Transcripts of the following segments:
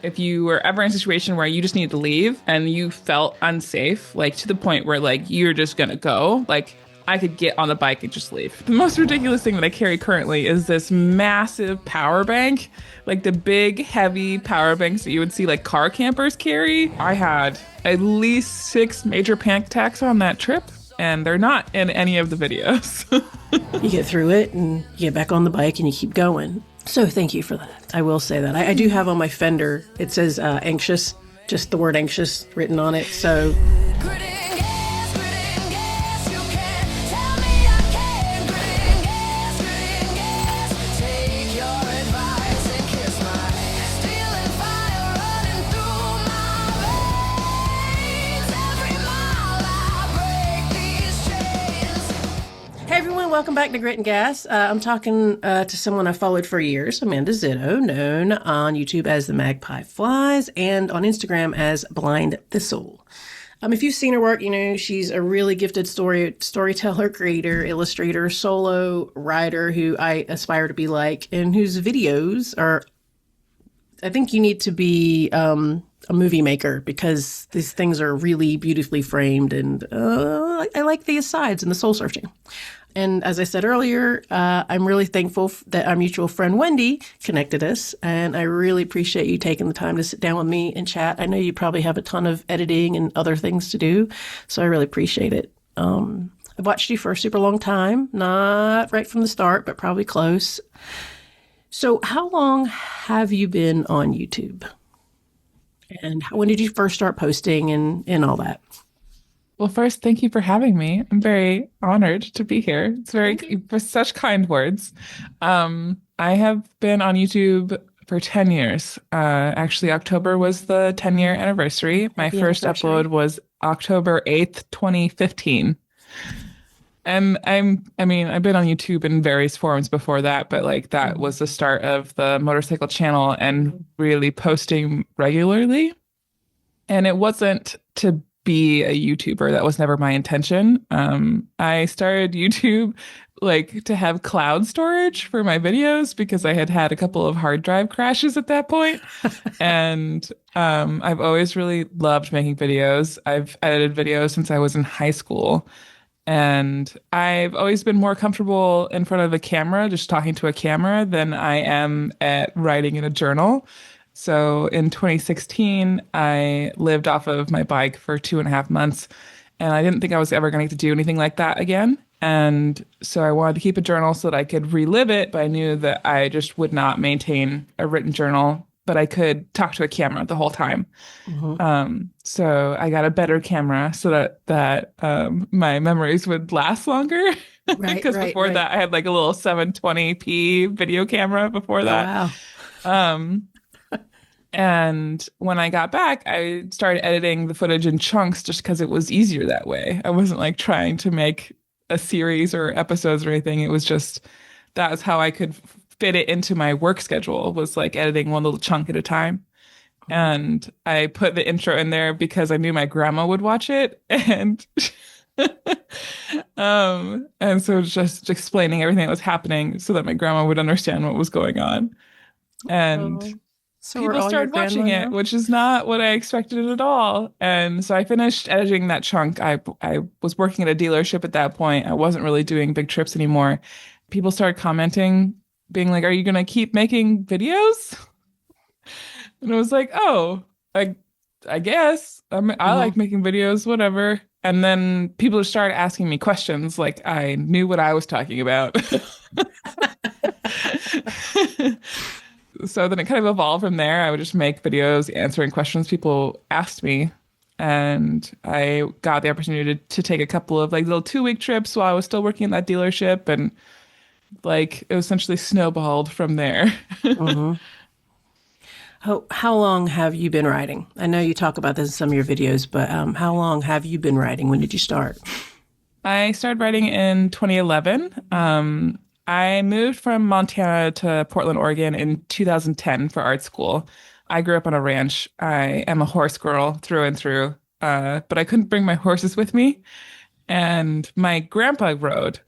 if you were ever in a situation where you just needed to leave and you felt unsafe, like to the point where like you're just gonna go, like I could get on the bike and just leave. The most ridiculous thing that I carry currently is this massive power bank, like the big, heavy power banks that you would see like car campers carry. I had at least 6 major panic attacks on that trip, and they're not in any of the videos. You get through it and you get back on the bike and you keep going. So thank you for that. I will say that. I do have on my fender, it says anxious, just the word anxious written on it. So welcome back to Grit and Gas. I'm talking to someone I followed for years, Amanda Zito, known on YouTube as the Magpie Flies and on Instagram as BlindThistle. If you've seen her work, you know she's a really gifted storyteller, creator, illustrator, solo writer who I aspire to be like, and whose videos are, I think you need to be a movie maker because these things are really beautifully framed, and I like the asides and the soul searching. And as I said earlier, I'm really thankful that our mutual friend Wendy connected us. And I really appreciate you taking the time to sit down with me and chat. I know you probably have a ton of editing and other things to do, so I really appreciate it. I've watched you for a super long time, not right from the start, but probably close. So how long have you been on YouTube? And when did you first start posting and all that? Well, first, thank you for having me. I'm very honored to be here. It's for such kind words. I have been on YouTube for 10 years. Actually, October was the 10-year anniversary. My first upload was October 8th, 2015. And I've been on YouTube in various forms before that, but like that was the start of the motorcycle channel and really posting regularly. And it wasn't to be a YouTuber. That was never my intention. I started YouTube like to have cloud storage for my videos because I had a couple of hard drive crashes at that point. And I've always really loved making videos. I've edited videos since I was in high school. And I've always been more comfortable in front of a camera, just talking to a camera, than I am at writing in a journal. So in 2016, I lived off of my bike for 2.5 months, and I didn't think I was ever going to do anything like that again. And so I wanted to keep a journal so that I could relive it, but I knew that I just would not maintain a written journal, but I could talk to a camera the whole time. Mm-hmm. So I got a better camera so that my memories would last longer. Because before that, I had like a little 720p video camera before that. Wow. And when I got back, I started editing the footage in chunks just because it was easier that way. I wasn't like trying to make a series or episodes or anything. It was just, that was how I could fit it into my work schedule, was like editing one little chunk at a time. And I put the intro in there because I knew my grandma would watch it. And and so just explaining everything that was happening so that my grandma would understand what was going on. And so people started watching it, which is not what I expected at all. And so I finished editing that chunk. I was working at a dealership at that point. I wasn't really doing big trips anymore. People started commenting, being like, "Are you going to keep making videos?" And I was like, "Oh, I guess. I like making videos, whatever." And then people just started asking me questions like I knew what I was talking about. So then it kind of evolved from there. I would just make videos answering questions people asked me. And I got the opportunity to take a couple of like little 2-week trips while I was still working at that dealership. And like it essentially snowballed from there. Mm-hmm. How long have you been writing? I know you talk about this in some of your videos, but how long have you been writing? When did you start? I started writing in 2011. I moved from Montana to Portland, Oregon in 2010 for art school. I grew up on a ranch. I am a horse girl through and through, but I couldn't bring my horses with me. And my grandpa rode,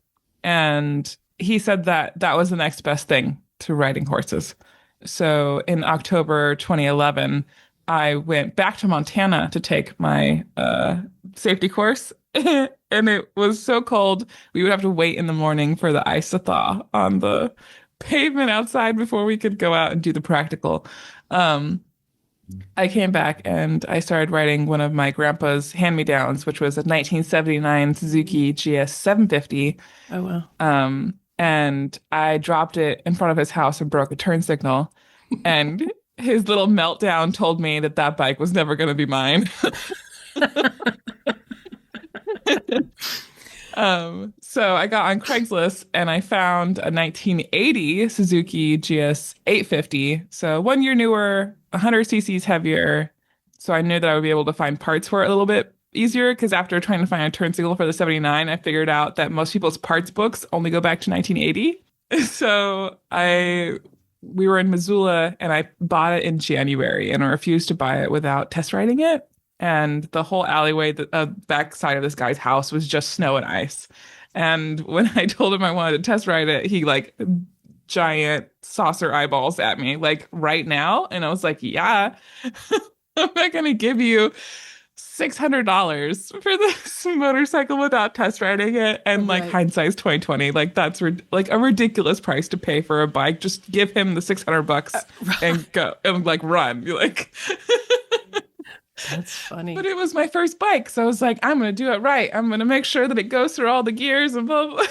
and he said that that was the next best thing to riding horses. So in October 2011, I went back to Montana to take my safety course. And it was so cold, we would have to wait in the morning for the ice to thaw on the pavement outside before we could go out and do the practical. Um, I came back and I started riding one of my grandpa's hand-me-downs, which was a 1979 Suzuki GS 750. Oh, wow. And I dropped it in front of his house and broke a turn signal. And his little meltdown told me that that bike was never going to be mine. So I got on Craigslist and I found a 1980 Suzuki GS 850. So 1 year newer, 100 cc's heavier. So I knew that I would be able to find parts for it a little bit easier because after trying to find a turn signal for the 79, I figured out that most people's parts books only go back to 1980. So we were in Missoula and I bought it in January and I refused to buy it without test riding it. And the whole alleyway, the back side of this guy's house was just snow and ice. And when I told him I wanted to test ride it, he like giant saucer eyeballs at me, like right now. And I was like, yeah, I'm not going to give you $600 for this motorcycle without test riding it. And like Right. hindsight's 2020, like that's like a ridiculous price to pay for a bike. Just give him the $600 and go and like run. You're like, That's funny. but it was my first bike, so I was like, I'm gonna do it right. I'm gonna make sure that it goes through all the gears and blah blah.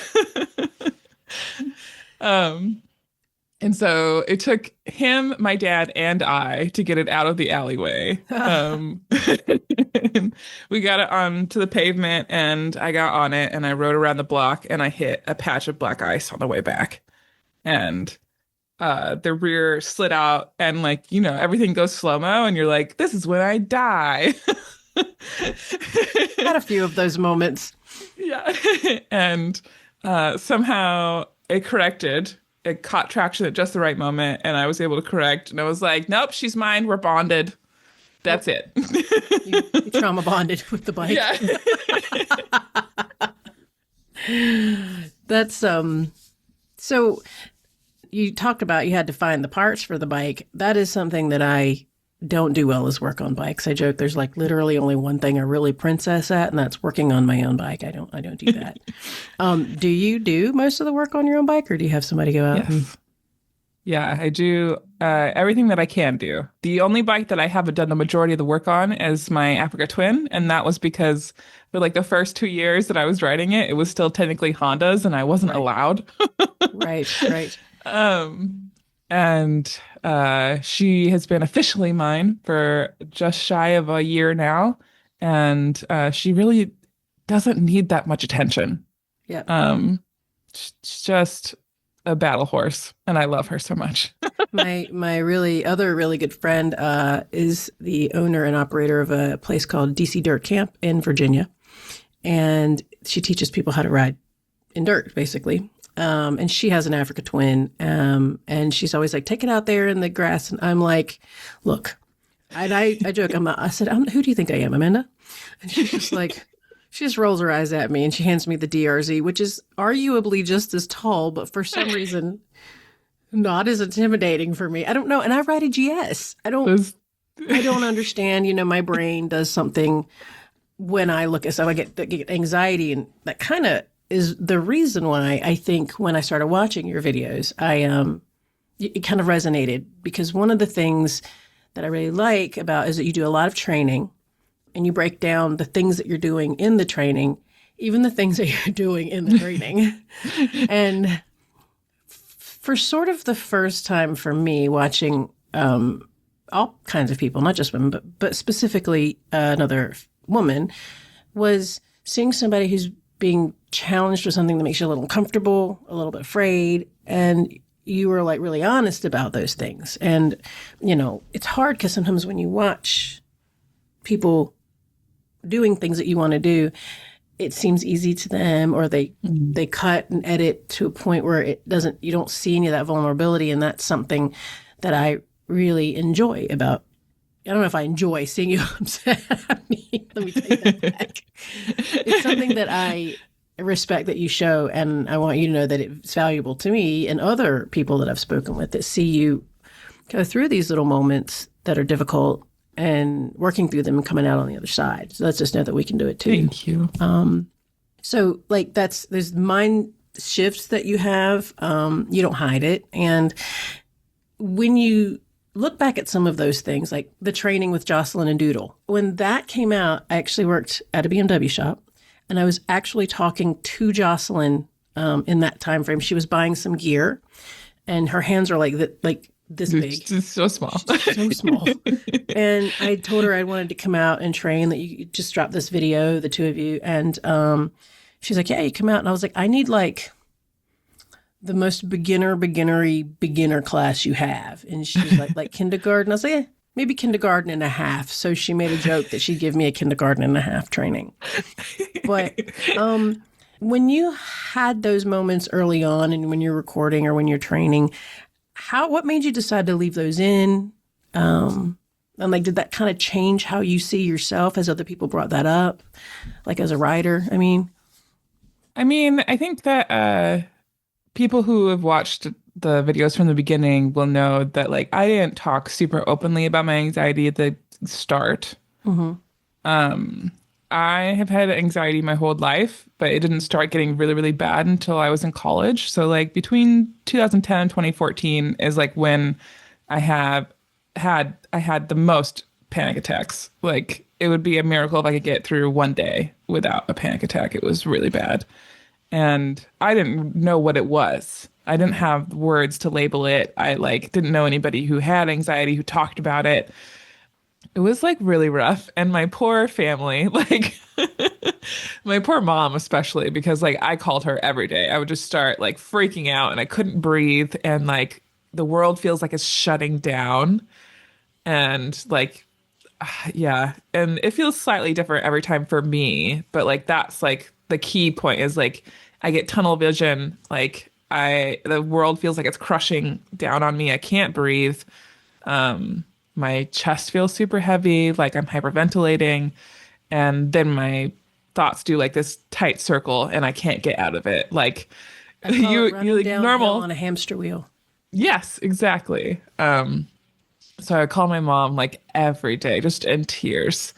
um, and so it took him, my dad, and I to get it out of the alleyway. And we got it onto the pavement, and I got on it, and I rode around the block, and I hit a patch of black ice on the way back, and the rear slid out, and like everything goes slow mo, and you're like, this is when I die. Had a few of those moments. Yeah, and somehow it corrected. It caught traction at just the right moment, and I was able to correct. And I was like, "Nope, she's mine. We're bonded. That's it." You trauma bonded with the bike. Yeah. That's so you talked about you had to find the parts for the bike. That is something that I don't do well is work on bikes. I joke there's like literally only one thing I really princess at, and that's working on my own bike. I don't do that. Do you do most of the work on your own bike, or do you have somebody go out? Yes. And... Yeah, I do everything that I can do. The only bike that I haven't done the majority of the work on is my Africa Twin, and that was because for like the first 2 years that I was riding it, it was still technically Honda's, and I wasn't allowed. Right. And she has been officially mine for just shy of a year now, and she really doesn't need that much attention. Yeah. She's just a battle horse, and I love her so much. My really good friend is the owner and operator of a place called DC Dirt Camp in Virginia, and she teaches people how to ride in dirt, basically. And she has an Africa Twin, and she's always like, take it out there in the grass. And I'm like, look, and I joke, I said, who do you think I am, Amanda? And she's just like, she just rolls her eyes at me and she hands me the DRZ, which is arguably just as tall, but for some reason, not as intimidating for me. I don't know. And I ride a GS. I don't understand. My brain does something when I look at stuff. I get anxiety, and that kind of is the reason why I think when I started watching your videos, it kind of resonated, because one of the things that I really like about is that you do a lot of training and you break down the things that you're doing in the training, even the things that you're doing in the training. And for sort of the first time for me watching all kinds of people, not just women, but specifically another woman, was seeing somebody who's being challenged with something that makes you a little uncomfortable, a little bit afraid, and you were like really honest about those things. And, it's hard because sometimes when you watch people doing things that you want to do, it seems easy to them, or they cut and edit to a point where you don't see any of that vulnerability. And that's something that I really enjoy about. I don't know if I enjoy seeing you upset at me. Let me take that back. It's something that I respect that you show, and I want you to know that it's valuable to me and other people that I've spoken with that see you go through these little moments that are difficult and working through them and coming out on the other side. So let's just know that we can do it too. Thank you. So like there's mind shifts that you have. You don't hide it. And when you look back at some of those things, like the training with Jocelyn and Doodle, when that came out, I actually worked at a BMW shop, and I was actually talking to Jocelyn in that time frame. She was buying some gear, and her hands are like this big. It's so small. So small. And I told her I wanted to come out and train, that you just drop this video, the two of you. And she's like, yeah, you come out. And I was like, I need like the most beginner class you have. And she was like kindergarten. I was like, yeah, maybe kindergarten and a half. So she made a joke that she'd give me a kindergarten and a half training. But when you had those moments early on, and when you're recording or when you're training, what made you decide to leave those in? And like, did that kind of change how you see yourself as other people brought that up? Like as a writer, I mean, I think that people who have watched the videos from the beginning will know that like I didn't talk super openly about my anxiety at the start. I have had anxiety my whole life, but it didn't start getting really, really bad until I was in college. So like between 2010 and 2014 is like when I had the most panic attacks. Like it would be a miracle if I could get through one day without a panic attack. It was really bad. And I didn't know what it was. I didn't have words to label it. I like didn't know anybody who had anxiety who talked about it. It was like really rough. And my poor family, like my poor mom, especially, because like I called her every day. I would just start like freaking out and I couldn't breathe. And like the world feels like it's shutting down. And like, yeah. And it feels slightly different every time for me. But like, that's like the key point is like, I get tunnel vision. Like the world feels like it's crushing down on me. I can't breathe. My chest feels super heavy, like I'm hyperventilating, and then my thoughts do like this tight circle, and I can't get out of it. Like you like normal on a hamster wheel. Yes, exactly. So I call my mom like every day, just in tears,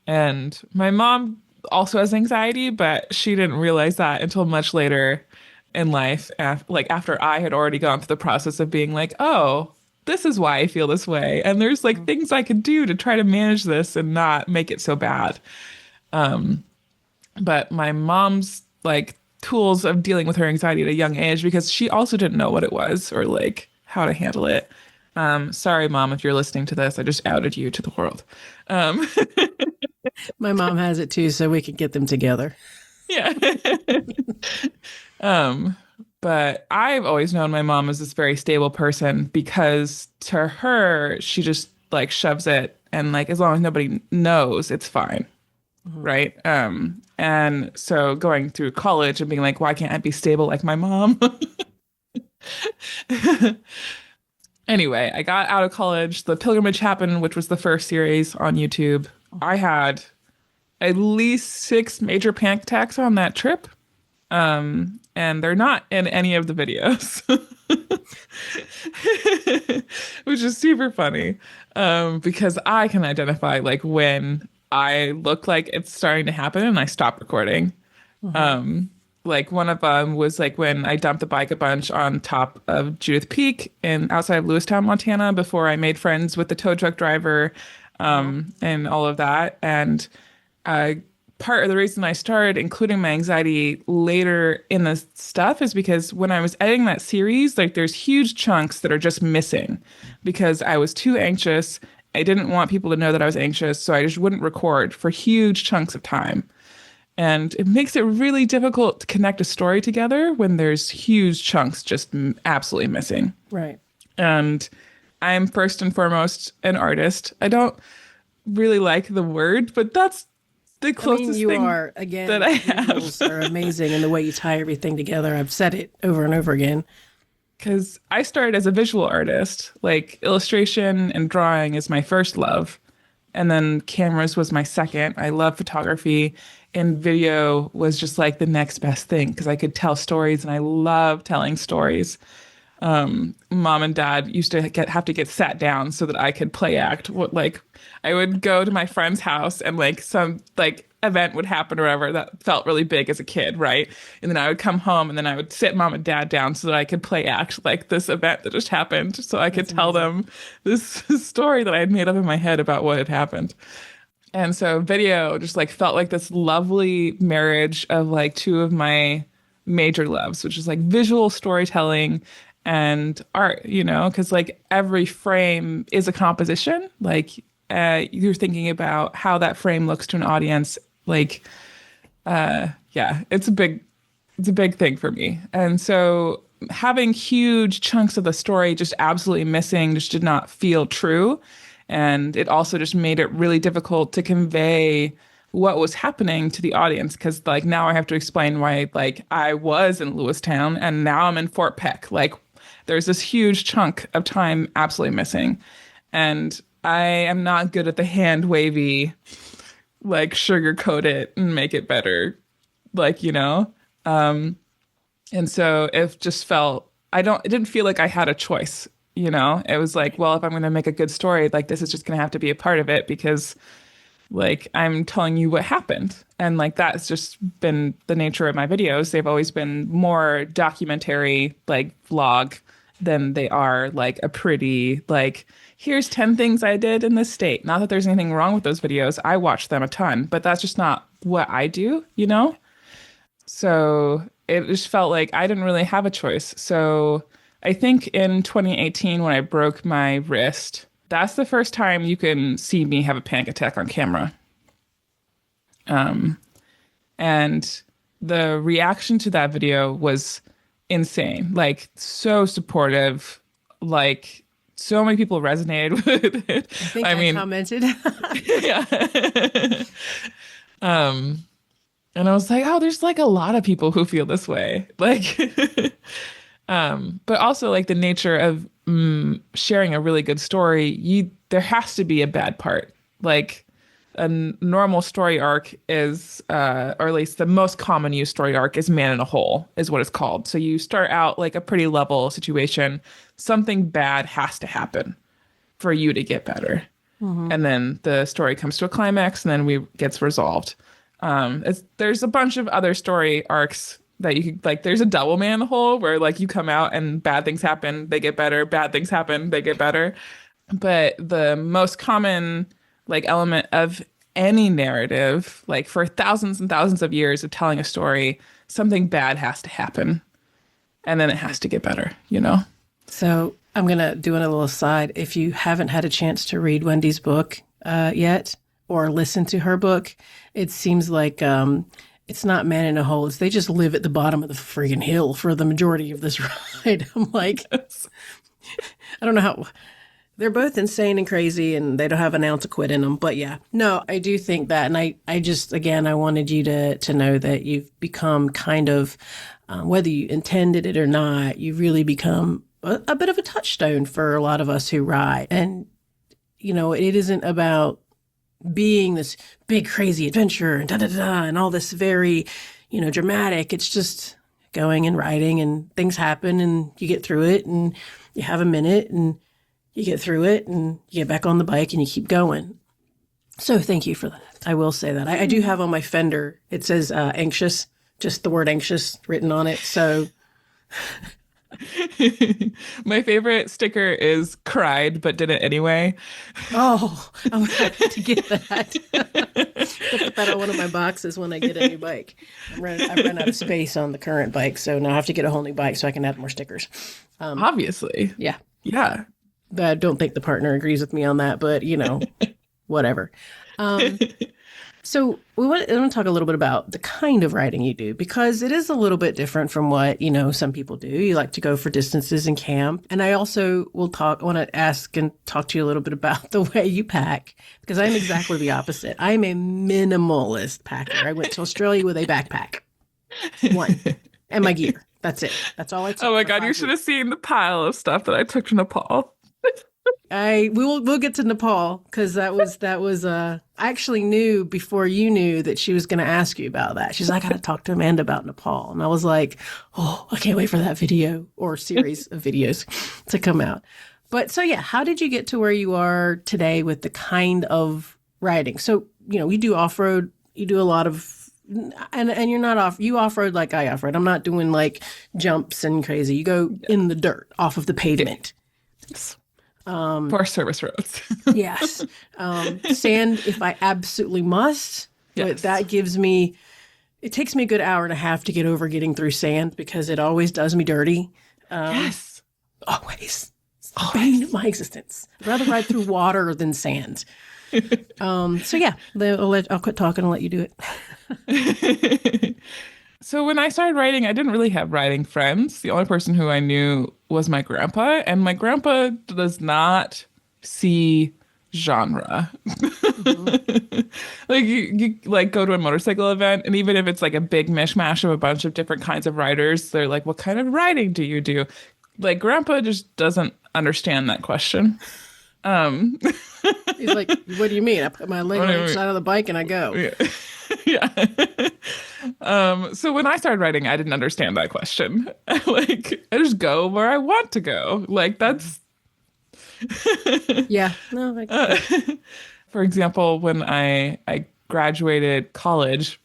and my mom also has anxiety, but she didn't realize that until much later in life, after I had already gone through the process of being like, oh, this is why I feel this way. And there's like things I could do to try to manage this and not make it so bad. But my mom's like tools of dealing with her anxiety at a young age, because she also didn't know what it was or like how to handle it. Sorry, Mom, if you're listening to this, I just outed you to the world. My mom has it too, so we could get them together. Yeah. But I've always known my mom as this very stable person, because to her, she just like shoves it, and like as long as nobody knows, it's fine. Right. And so going through college and being like, why can't I be stable like my mom? Anyway, I got out of college. The pilgrimage happened, which was the first series on YouTube. I had at least 6 major panic attacks on that trip. And they're not in any of the videos, which is super funny, because I can identify like when I look like it's starting to happen and I stop recording. Like one of them was like when I dumped the bike a bunch on top of Judith Peak outside of Lewistown, Montana, before I made friends with the tow truck driver, and all of that. And part of the reason I started including my anxiety later in the stuff is because when I was editing that series, like there's huge chunks that are just missing because I was too anxious. I didn't want people to know that I was anxious, so I just wouldn't record for huge chunks of time. And it makes it really difficult to connect a story together when there's huge chunks just absolutely missing. Right. And I'm first and foremost an artist. I don't really like the word, but that's the closest you thing are, again, that I have. Visuals are amazing, and the way you tie everything together. I've said it over and over again. Because I started as a visual artist. Like illustration and drawing is my first love. And then cameras was my second. I love photography, and video was just like the next best thing because I could tell stories, and I love telling stories. Mom and dad used to have to get sat down so that I could play act. What like I would go to my friend's house and like some like event would happen or whatever that felt really big as a kid, right? And then I would come home and then I would sit mom and dad down so that I could play act like this event that just happened, so I could That's tell amazing. them this story that I had made up in my head about what had happened. And so video just like felt like this lovely marriage of like two of my major loves, which is like visual storytelling and art, because like every frame is a composition. Like you're thinking about how that frame looks to an audience. Like, yeah, it's a big thing for me. And so having huge chunks of the story just absolutely missing just did not feel true. And it also just made it really difficult to convey what was happening to the audience because like now I have to explain why like I was in Lewistown and now I'm in Fort Peck. Like there's this huge chunk of time absolutely missing. And I am not good at the hand wavy, like sugarcoat it and make it better. Like, and so it just felt, it didn't feel like I had a choice, It was like, well, if I'm going to make a good story, like this is just going to have to be a part of it because like I'm telling you what happened. And like that's just been the nature of my videos. They've always been more documentary, like vlog than they are like a pretty, like, here's 10 things I did in this state. Not that there's anything wrong with those videos. I watch them a ton, but that's just not what I do? So it just felt like I didn't really have a choice. So I think in 2018, when I broke my wrist, that's the first time you can see me have a panic attack on camera. And the reaction to that video was insane. Like, so supportive. Like, so many people resonated with it. I think I I mean, commented. yeah. And I was like, oh, there's like a lot of people who feel this way. Like, but also like the nature of sharing a really good story, there has to be a bad part. Like normal story arc is, or at least the most common used story arc is man in a hole, is what it's called. So you start out like a pretty level situation. Something bad has to happen for you to get better. Mm-hmm. And then the story comes to a climax and then we gets resolved. There's a bunch of other story arcs that you could like. There's a double man in the hole where like you come out and bad things happen, they get better. Bad things happen, they get better. But the most common like element of any narrative, like for thousands and thousands of years of telling a story, something bad has to happen, and then it has to get better. So I'm going to do a little aside. If you haven't had a chance to read Wendy's book yet or listen to her book, it seems like it's not man in a hole. It's they just live at the bottom of the friggin' hill for the majority of this ride. I'm like, I don't know how. They're both insane and crazy, and they don't have an ounce of quit in them. But yeah, no, I do think that. And I just, again, I wanted you to know that you've become kind of, whether you intended it or not, you've really become a bit of a touchstone for a lot of us who ride. And, it isn't about being this big, crazy adventure and da-da-da and all this very, dramatic. It's just going and riding and things happen and you get through it and you have a minute and you get through it and you get back on the bike and you keep going. So thank you for that. I will say that. I do have on my fender, it says anxious, just the word anxious written on it. So My favorite sticker is cried but did it anyway. oh, I'm happy to get that. I'll put that on one of my boxes when I get a new bike. I've run out of space on the current bike, so now I have to get a whole new bike so I can add more stickers. Obviously. Yeah. Yeah. I don't think the partner agrees with me on that, but whatever. So I want to talk a little bit about the kind of riding you do, because it is a little bit different from what, some people do. You like to go for distances and camp. And I also want to ask and talk to you a little bit about the way you pack, because I'm exactly the opposite. I'm a minimalist packer. I went to Australia with a backpack, one, and my gear. That's it. That's all I took. Oh my for God, you 5 should weeks. have seen the pile of stuff that I took to Nepal. we'll get to Nepal because that was I actually knew before you knew that she was going to ask you about that. She's like, I got to talk to Amanda about Nepal, and I was like, oh, I can't wait for that video or series of videos to come out. But so yeah, how did you get to where you are today with the kind of riding? So you do off road, you do a lot of, and you're not you off road like I off road. I'm not doing like jumps and crazy. You go in the dirt off of the pavement. Yes. For service roads. Yes. Sand if I absolutely must. But Yes. that it takes me a good hour and a half to get over getting through sand because it always does me dirty. Yes. Always. It's the bane of my existence. I'd rather ride through water than sand. So yeah, I'll quit talking and let you do it. So when I started writing, I didn't really have writing friends. The only person who I knew was my grandpa, and my grandpa does not see genre. Like you like go to a motorcycle event, and even if it's like a big mishmash of a bunch of different kinds of riders, they're like, "What kind of riding do you do?" Like grandpa just doesn't understand that question. Um, He's like, what do you mean? I put my leg what do on you each mean? side of the bike and I go. Yeah. Yeah. So when I started writing, I didn't understand that question. Like, I just go where I want to go. Like, that's, Yeah. No, for example, when I graduated college,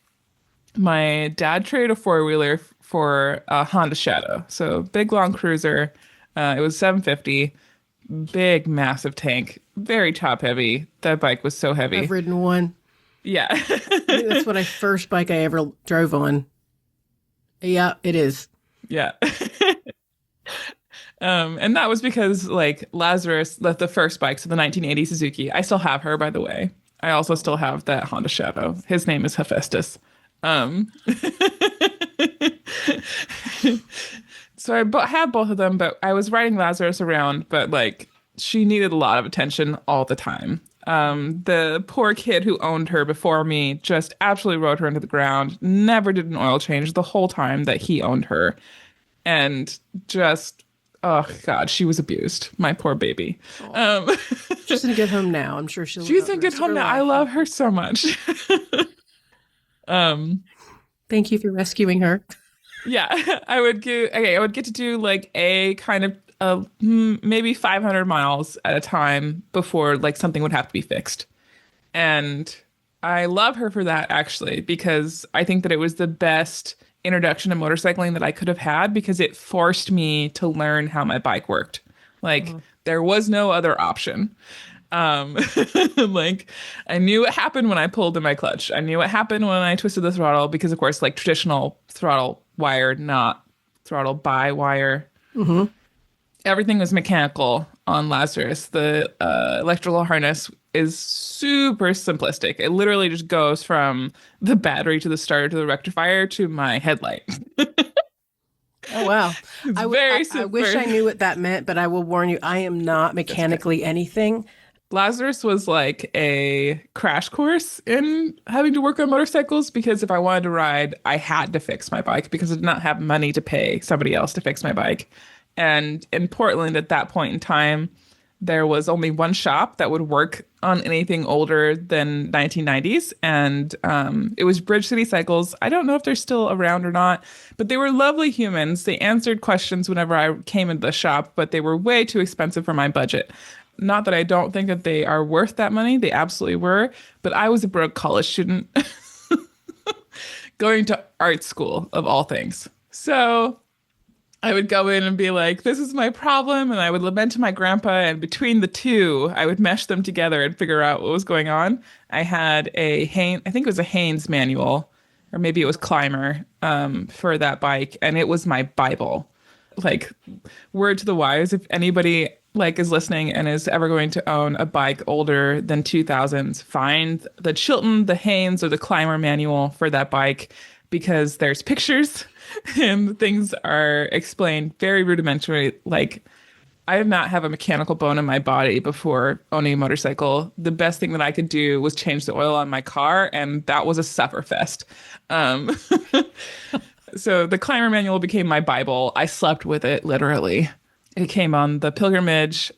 my dad traded a four-wheeler for a Honda Shadow. So big, long cruiser. It was 750, big, massive tank, very top heavy. That bike was so I've heavy. ridden one. Yeah. I think that's what I first bike I ever drove on. Yeah, it is. Yeah. And that was because like Lazarus, the first bike, so the 1980 Suzuki, I still have her, by the way. I also still have that Honda Shadow. His name is Hephaestus. Um, so have both of them, but I was riding Lazarus around, but like she needed a lot of attention all the time. The poor kid who owned her before me just absolutely rode her into the ground, never did an oil change the whole time that he owned her. And just, oh God, she was abused. My poor baby. Um, She's in a good home now. I'm sure she'll she's love in the good rest of home her now. I life. love her so much. Um, Thank you for rescuing her. yeah, I would get to do like a kind of maybe 500 miles at a time before like something would have to be fixed. And I love her for that actually, because I think that it was the best introduction to motorcycling that I could have had because it forced me to learn how my bike worked. Like there was no other option. Um, like I knew what happened when I pulled in my clutch. I knew what happened when I twisted the throttle because of course like traditional throttle wire, not throttle by wire. Everything was mechanical on Lazarus. The electrical harness is super simplistic. It literally just goes from the battery to the starter to the rectifier to my headlight. Oh wow. It's I very I simple. wish I knew what that meant, but I will warn you, I am not That's okay. mechanically anything. Lazarus was like a crash course in having to work on motorcycles because if I wanted to ride, I had to fix my bike because I did not have money to pay somebody else to fix my bike. And in Portland at that point in time, there was only one shop that would work on anything older than 1990s, and it was Bridge City Cycles. I don't know if they're still around or not, but they were lovely humans. They answered questions whenever I came into the shop, but they were way too expensive for my budget. Not that I don't think that they are worth that money. They absolutely were, but I was a broke college student going to art school of all things. So I would go in and be like, this is my problem. And I would lament to my grandpa. And between the two, I would mesh them together and figure out what was going on. I had I think it was a Haynes manual, or maybe it was Climber, for that bike. And it was my Bible. Like, word to the wise, if anybody like is listening and is ever going to own a bike older than 2000s, find the Chilton, the Haynes, or the Climber manual for that bike because there's pictures and things are explained very rudimentary. Like, I did not have a mechanical bone in my body before owning a motorcycle. The best thing that I could do was change the oil on my car, and that was a sufferfest. Um, so the Climber manual became my Bible. I slept with it literally. it came on the pilgrimage,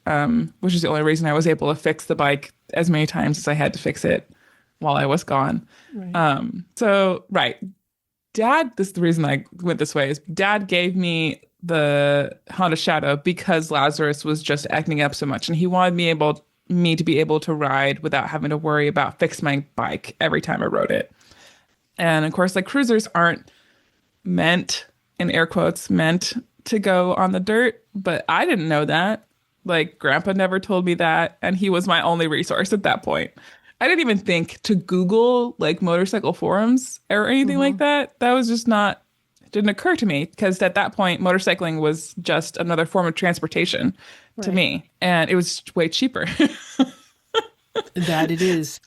which is the only reason I was able to fix the bike as many times as I had to fix it while I was gone. Right. So, right. Dad, this is the reason I went this way, is Dad gave me the Honda Shadow because Lazarus was just acting up so much, and he wanted me to be able to ride without having to worry about fix my bike every time I rode it. And of course, like cruisers aren't meant, in air quotes, meant to go on the dirt, but I didn't know that. Like Grandpa never told me that, and he was my only resource at that point. I didn't even think to Google like motorcycle forums or anything like Hmm. that. That was just not, it didn't occur to me because at that point, motorcycling was just another form of transportation to Right. me, and it was way cheaper. That it is.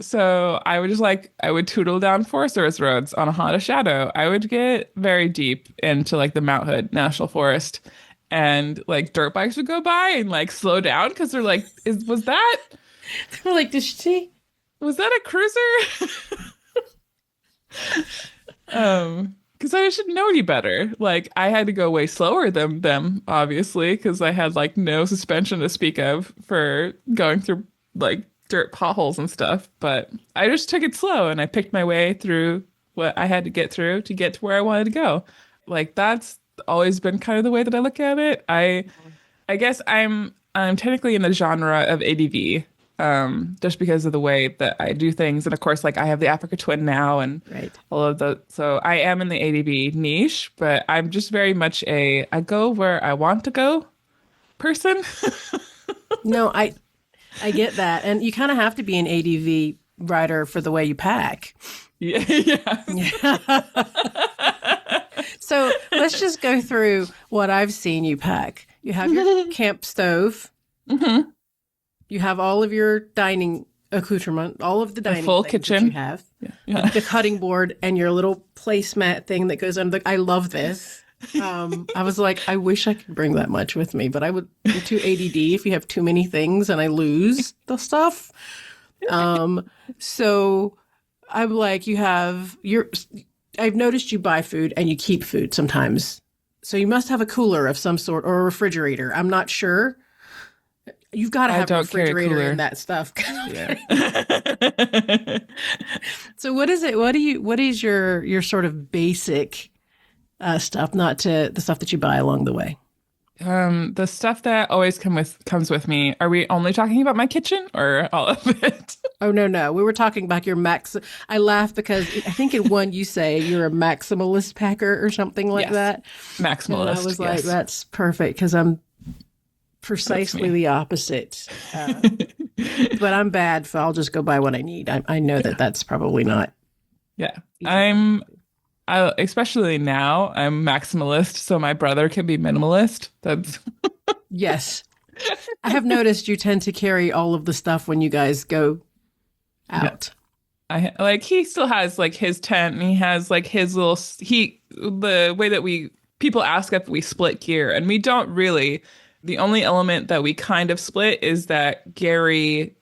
So I would just like I would tootle down Forest Service roads on a Honda Shadow. I would get very deep into like the Mount Hood National Forest, and like dirt bikes would go by and like slow down because they're like, "Is Like, does she? was that a cruiser?" Because I should know any better. Like I had to go way slower than them, obviously, because I had like no suspension to speak of for going through like dirt potholes and stuff. But I just took it slow and I picked my way through what I had to get through to get to where I wanted to go. Like that's always been kind of the way that I look at it. I guess I'm technically in the genre of ADV, just because of the way that I do things, and of course, like I have the Africa Twin now, and Right. all of the. So I am in the ADV niche, but I'm just very much a I go where I want to go person. No, I get that, and you kind of have to be an ADV rider for the way you pack. Yeah, yeah. So let's just go through what I've seen you pack. You have your camp stove. Hmm. You have all of your dining accoutrement, all of the A dining full things that you kitchen. have. Yeah, The, yeah. the cutting board and your little placemat thing that goes under. I love this. I was like, I wish I could bring that much with me, but I would. I'm too ADD if you have too many things and I lose the stuff. So I'm like, you have your. I've noticed you buy food and you keep food sometimes. So you must have a cooler of some sort or a refrigerator. I'm not sure. You've got to I have a don't carry a refrigerator in cooler. that stuff. Yeah. So what is it? What is your sort of basic stuff, not to the stuff that you buy along the way? The stuff that always comes with me. Are we only talking about my kitchen or all of it? Oh no, no. We were talking about your max. I laugh because I think in one you say you're a maximalist packer or something like Yes. that. And I Maximalist. was like, Yes. that's perfect because I'm That's precisely me. the opposite. But I'm bad, so I'll just go buy what I need. I know that that's probably not Yeah. easy for me. Especially now, I'm maximalist, so my brother can be minimalist. That's Yes. I have noticed you tend to carry all of the stuff when you guys go yeah. out. Like he still has like his tent and he has like his little the way that we people ask if we split gear and we don't really. The only element that we kind of split is that Gary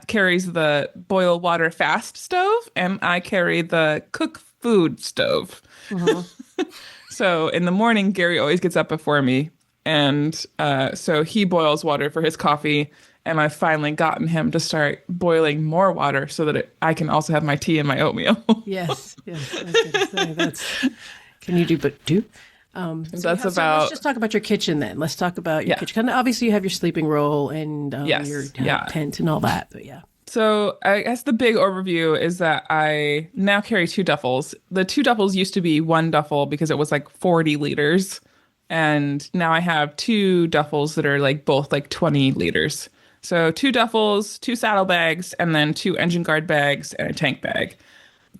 carries the boil water fast stove and I carry the cook food stove. Mhm. So in the morning, Gary always gets up before me, and so he boils water for his coffee. And I've finally gotten him to start boiling more water so that I can also have my tea and my oatmeal. Yes, yes. I was going to say that's. Can you do but do? That's So let's about just talk about your kitchen then. Let's talk about your yeah, kitchen. 'Cause obviously, you have your sleeping roll and your yes, yeah. tent and all that. But yeah, So I guess the big overview is that I now carry two duffels. The two duffels used to be one duffel because it was like 40 liters. And now I have two duffels that are like both like 20 liters. So two duffels, two saddlebags, and then two engine guard bags and a tank bag.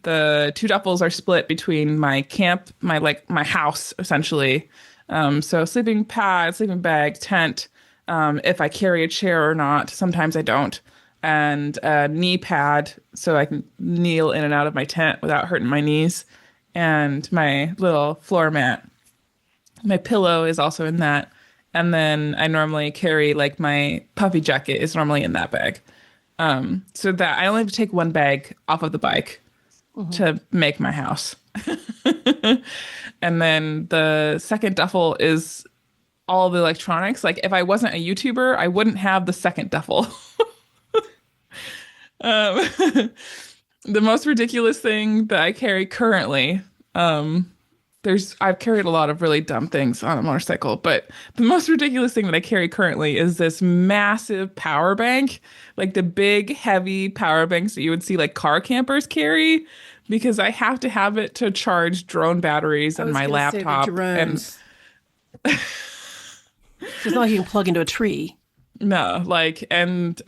The two duffels are split between my camp, my house essentially. So sleeping pad, sleeping bag, tent, if I carry a chair or not. Sometimes I don't. And a knee pad so I can kneel in and out of my tent without hurting my knees. And my little floor mat. My pillow is also in that. And then I normally carry like my puffy jacket is normally in that bag. So that I only have to take one bag off of the bike. to make my house. And then the second duffel is all the electronics. Like if I wasn't a YouTuber, I wouldn't have the second duffel. Um, the most ridiculous thing that I carry currently, I've carried a lot of really dumb things on a motorcycle, but the most ridiculous thing that I carry currently is this massive power bank, like the big, heavy power banks that you would see like car campers carry, because I have to have it to charge drone batteries I and was my going to say the laptop. And drones. It's not like you can plug into a tree. no, like, and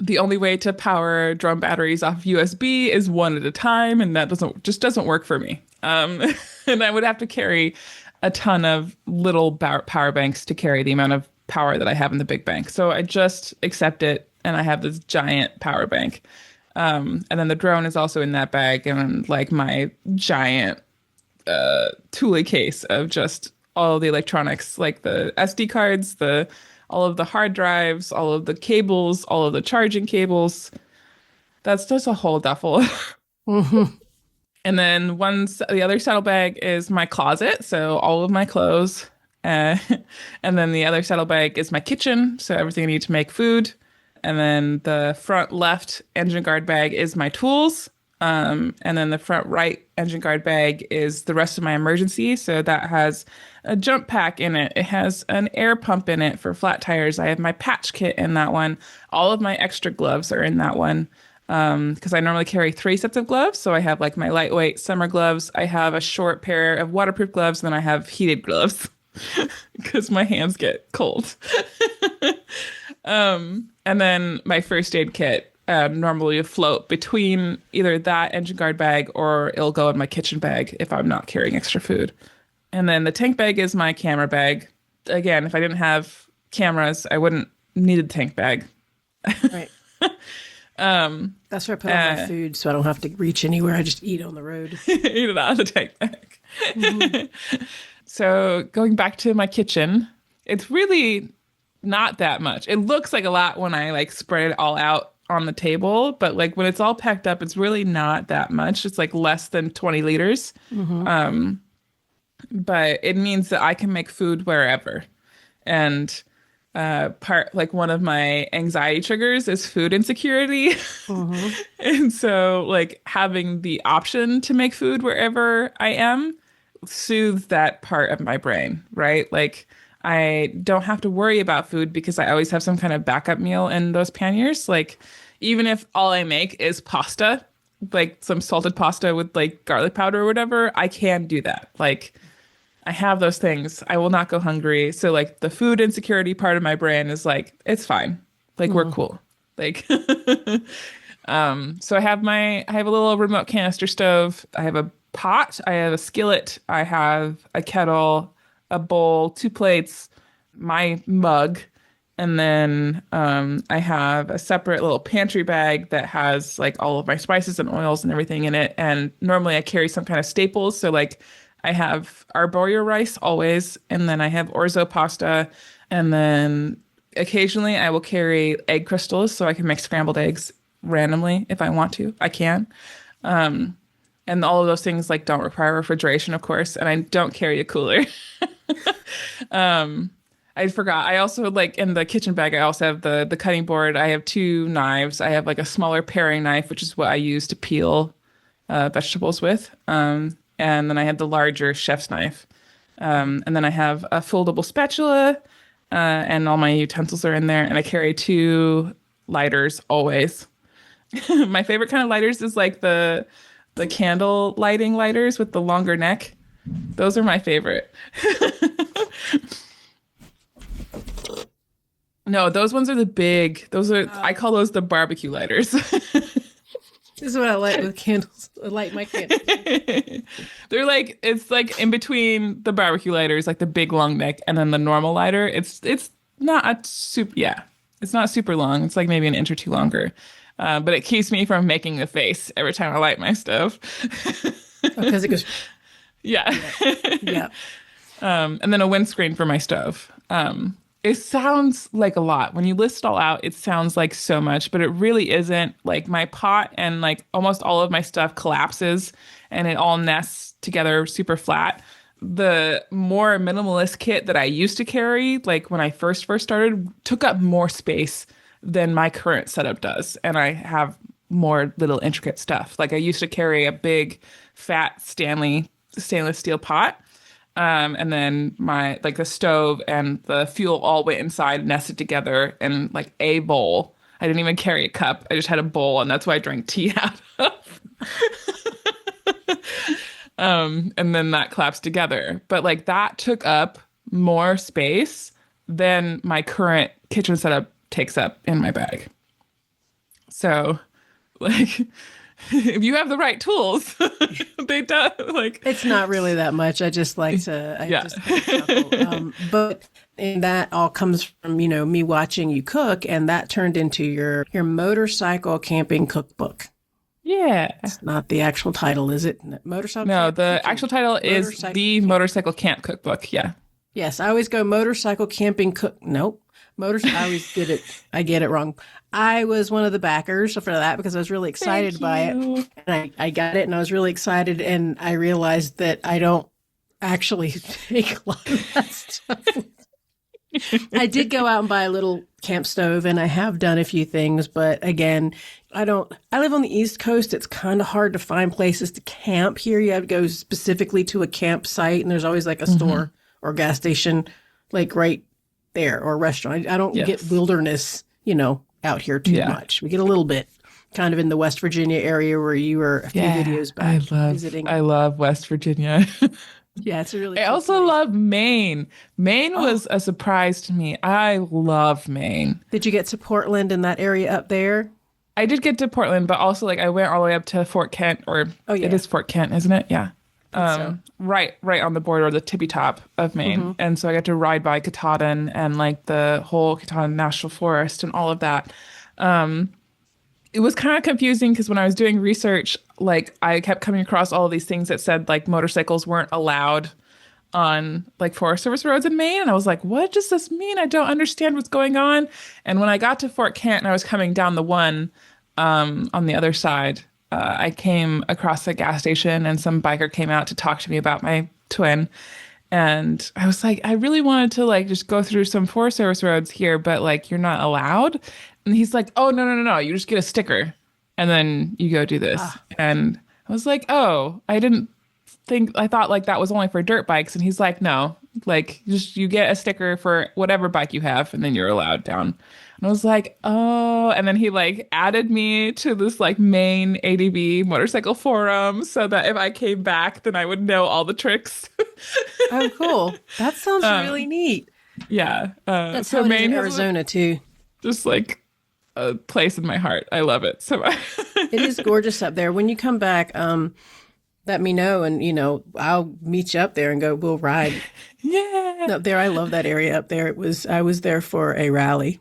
the only way to power drone batteries off USB is one at a time, and that doesn't work for me. And I would have to carry a ton of little power banks to carry the amount of power that I have in the big bank. So I just accept it, and I have this giant power bank. And then the drone is also in that bag, and like my giant Thule case of just all of the electronics, like the SD cards, the all of the hard drives, all of the cables, all of the charging cables. That's just a whole duffel. And then the other saddlebag is my closet, so all of my clothes. Uh, and then the other saddlebag is my kitchen, so everything I need to make food. And then the front left engine guard bag is my tools. And then the front right engine guard bag is the rest of my emergency. So that has a jump pack in it. It has an air pump in it for flat tires. I have my patch kit in that one. All of my extra gloves are in that one. Because I normally carry 3 sets of gloves. So I have like my lightweight summer gloves. I have a short pair of waterproof gloves. And then I have heated gloves because my hands get cold. And then my first aid kit normally float between either that engine guard bag or it'll go in my kitchen bag if I'm not carrying extra food. And then the tank bag is my camera bag. Again, if I didn't have cameras, I wouldn't need a tank bag. Right. That's where I put all my food so I don't have to reach anywhere. I just eat on the road. Eat it out of the tank bag. Mm-hmm. So going back to my kitchen, it's really not that much. It looks like a lot when I like spread it all out on the table, but like when it's all packed up, it's really not that much. It's like less than 20 liters. Mm-hmm. But it means that I can make food wherever. And one of my anxiety triggers is food insecurity. Mm-hmm. And so like having the option to make food wherever I am soothes that part of my brain, right? Like I don't have to worry about food because I always have some kind of backup meal in those panniers. Like even if all I make is pasta, like some salted pasta with like garlic powder or whatever, I can do that. Like I have those things. I will not go hungry. So like the food insecurity part of my brain is like, it's fine. Like we're cool. Like, so I have a little remote canister stove. I have a pot. I have a skillet. I have a kettle, a bowl, 2 plates, my mug. And then I have a separate little pantry bag that has like all of my spices and oils and everything in it. And normally I carry some kind of staples. So like I have arborio rice always, and then I have orzo pasta, and then occasionally I will carry egg crystals so I can make scrambled eggs randomly if I want to. I can. And all of those things like don't require refrigeration, of course, and I don't carry a cooler. I forgot. I also like in the kitchen bag, I also have the cutting board. I have 2 knives. I have like a smaller paring knife, which is what I use to peel vegetables with. And then I have the larger chef's knife. And then I have a foldable spatula, and all my utensils are in there. And I carry 2 lighters always. My favorite kind of lighters is like the candle lighting lighters with the longer neck. Those are my favorite. No, those ones are the big. Those are I call those the barbecue lighters. This is what I light with candles. I light my candles. They're like it's like in between the barbecue lighters, like the big long neck, and then the normal lighter. It's not a super it's not super long. It's like maybe an inch or 2 longer, but it keeps me from making the face every time I light my stove. Because it goes. Yeah. Yeah. And then a windscreen for my stove. It sounds like a lot. When you list it all out, it sounds like so much, but it really isn't. Like my pot and like almost all of my stuff collapses and it all nests together super flat. The more minimalist kit that I used to carry, like when I first started, took up more space than my current setup does. And I have more little intricate stuff. Like I used to carry a big fat Stanley stainless steel pot. And then my like the stove and the fuel all went inside, nested together in like a bowl. I didn't even carry a cup. I just had a bowl, and that's what I drank tea out of. And then that collapsed together. But like that took up more space than my current kitchen setup takes up in my bag. So, like, if you have the right tools, they do like It's not really that much. I just like to, I yeah. just like to chuckle. But and that all comes from, me watching you cook, and that turned into your motorcycle camping cookbook. Yeah. It's not the actual title, is it? Motorcycle No, camp the cooking. actual title is Motorcycle The camp. Motorcycle Camp Cookbook. Yeah. Yes, I always go motorcycle camping cook. Nope. I always get it. I get it wrong. I was one of the backers for that because I was really excited Thank by it. you. And I got it and I was really excited. And I realized that I don't actually make a lot of that stuff. I did go out and buy a little camp stove and I have done a few things. But again, I live on the East Coast. It's kind of hard to find places to camp here. You have to go specifically to a campsite and there's always like a store or gas station like right there or a restaurant. I don't get Yes. wilderness, out here too Yeah. much. We get a little bit kind of in the West Virginia area where you were a few videos back visiting. I love West Virginia. Yeah, it's a really I cool also place. love Maine. Maine was a surprise to me. I love Maine. Did you get to Portland and that area up there? I did get to Portland, but also like I went all the way up to Fort Kent, or Oh, yeah. it is Fort Kent, isn't it? Yeah. So, Right on the border, the tippy top of Maine. And so I got to ride by Katahdin and like the whole Katahdin National Forest and all of that. It was kind of confusing because when I was doing research, like I kept coming across all of these things that said like motorcycles weren't allowed on like Forest Service roads in Maine. And I was like, what does this mean? I don't understand what's going on. And when I got to Fort Kent and I was coming down the one on the other side, I came across a gas station and some biker came out to talk to me about my twin. And I was like, I really wanted to like just go through some Forest Service roads here, but like you're not allowed. And he's like, oh, no. You just get a sticker and then you go do this. And I was like, oh, I thought like that was only for dirt bikes. And he's like, no, like just you get a sticker for whatever bike you have and then you're allowed down. And I was like, oh, and then he like added me to this like main ADB motorcycle forum so that if I came back, then I would know all the tricks. Oh, cool. That sounds really neat. Yeah. That's so how it is Maine in has Arizona too. just like a place in my heart. I love it. So It is gorgeous up there. When you come back, let me know and I'll meet you up there and we'll ride yeah. up there. I love that area up there. I was there for a rally.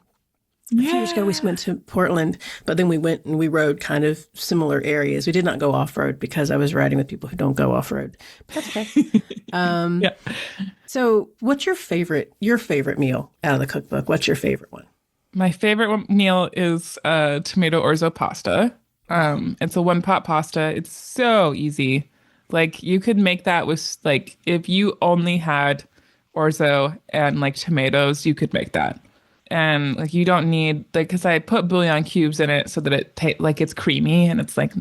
A few years ago, we went to Portland, but then we went and we rode kind of similar areas. We did not go off road because I was riding with people who don't go off road. But that's okay. Yeah. So, what's your favorite meal out of the cookbook? What's your favorite one? My favorite meal is tomato orzo pasta. It's a one pot pasta. It's so easy. Like you could make that with like if you only had orzo and like tomatoes, you could make that. And like you don't need like because I put bouillon cubes in it so that like it's creamy and it's like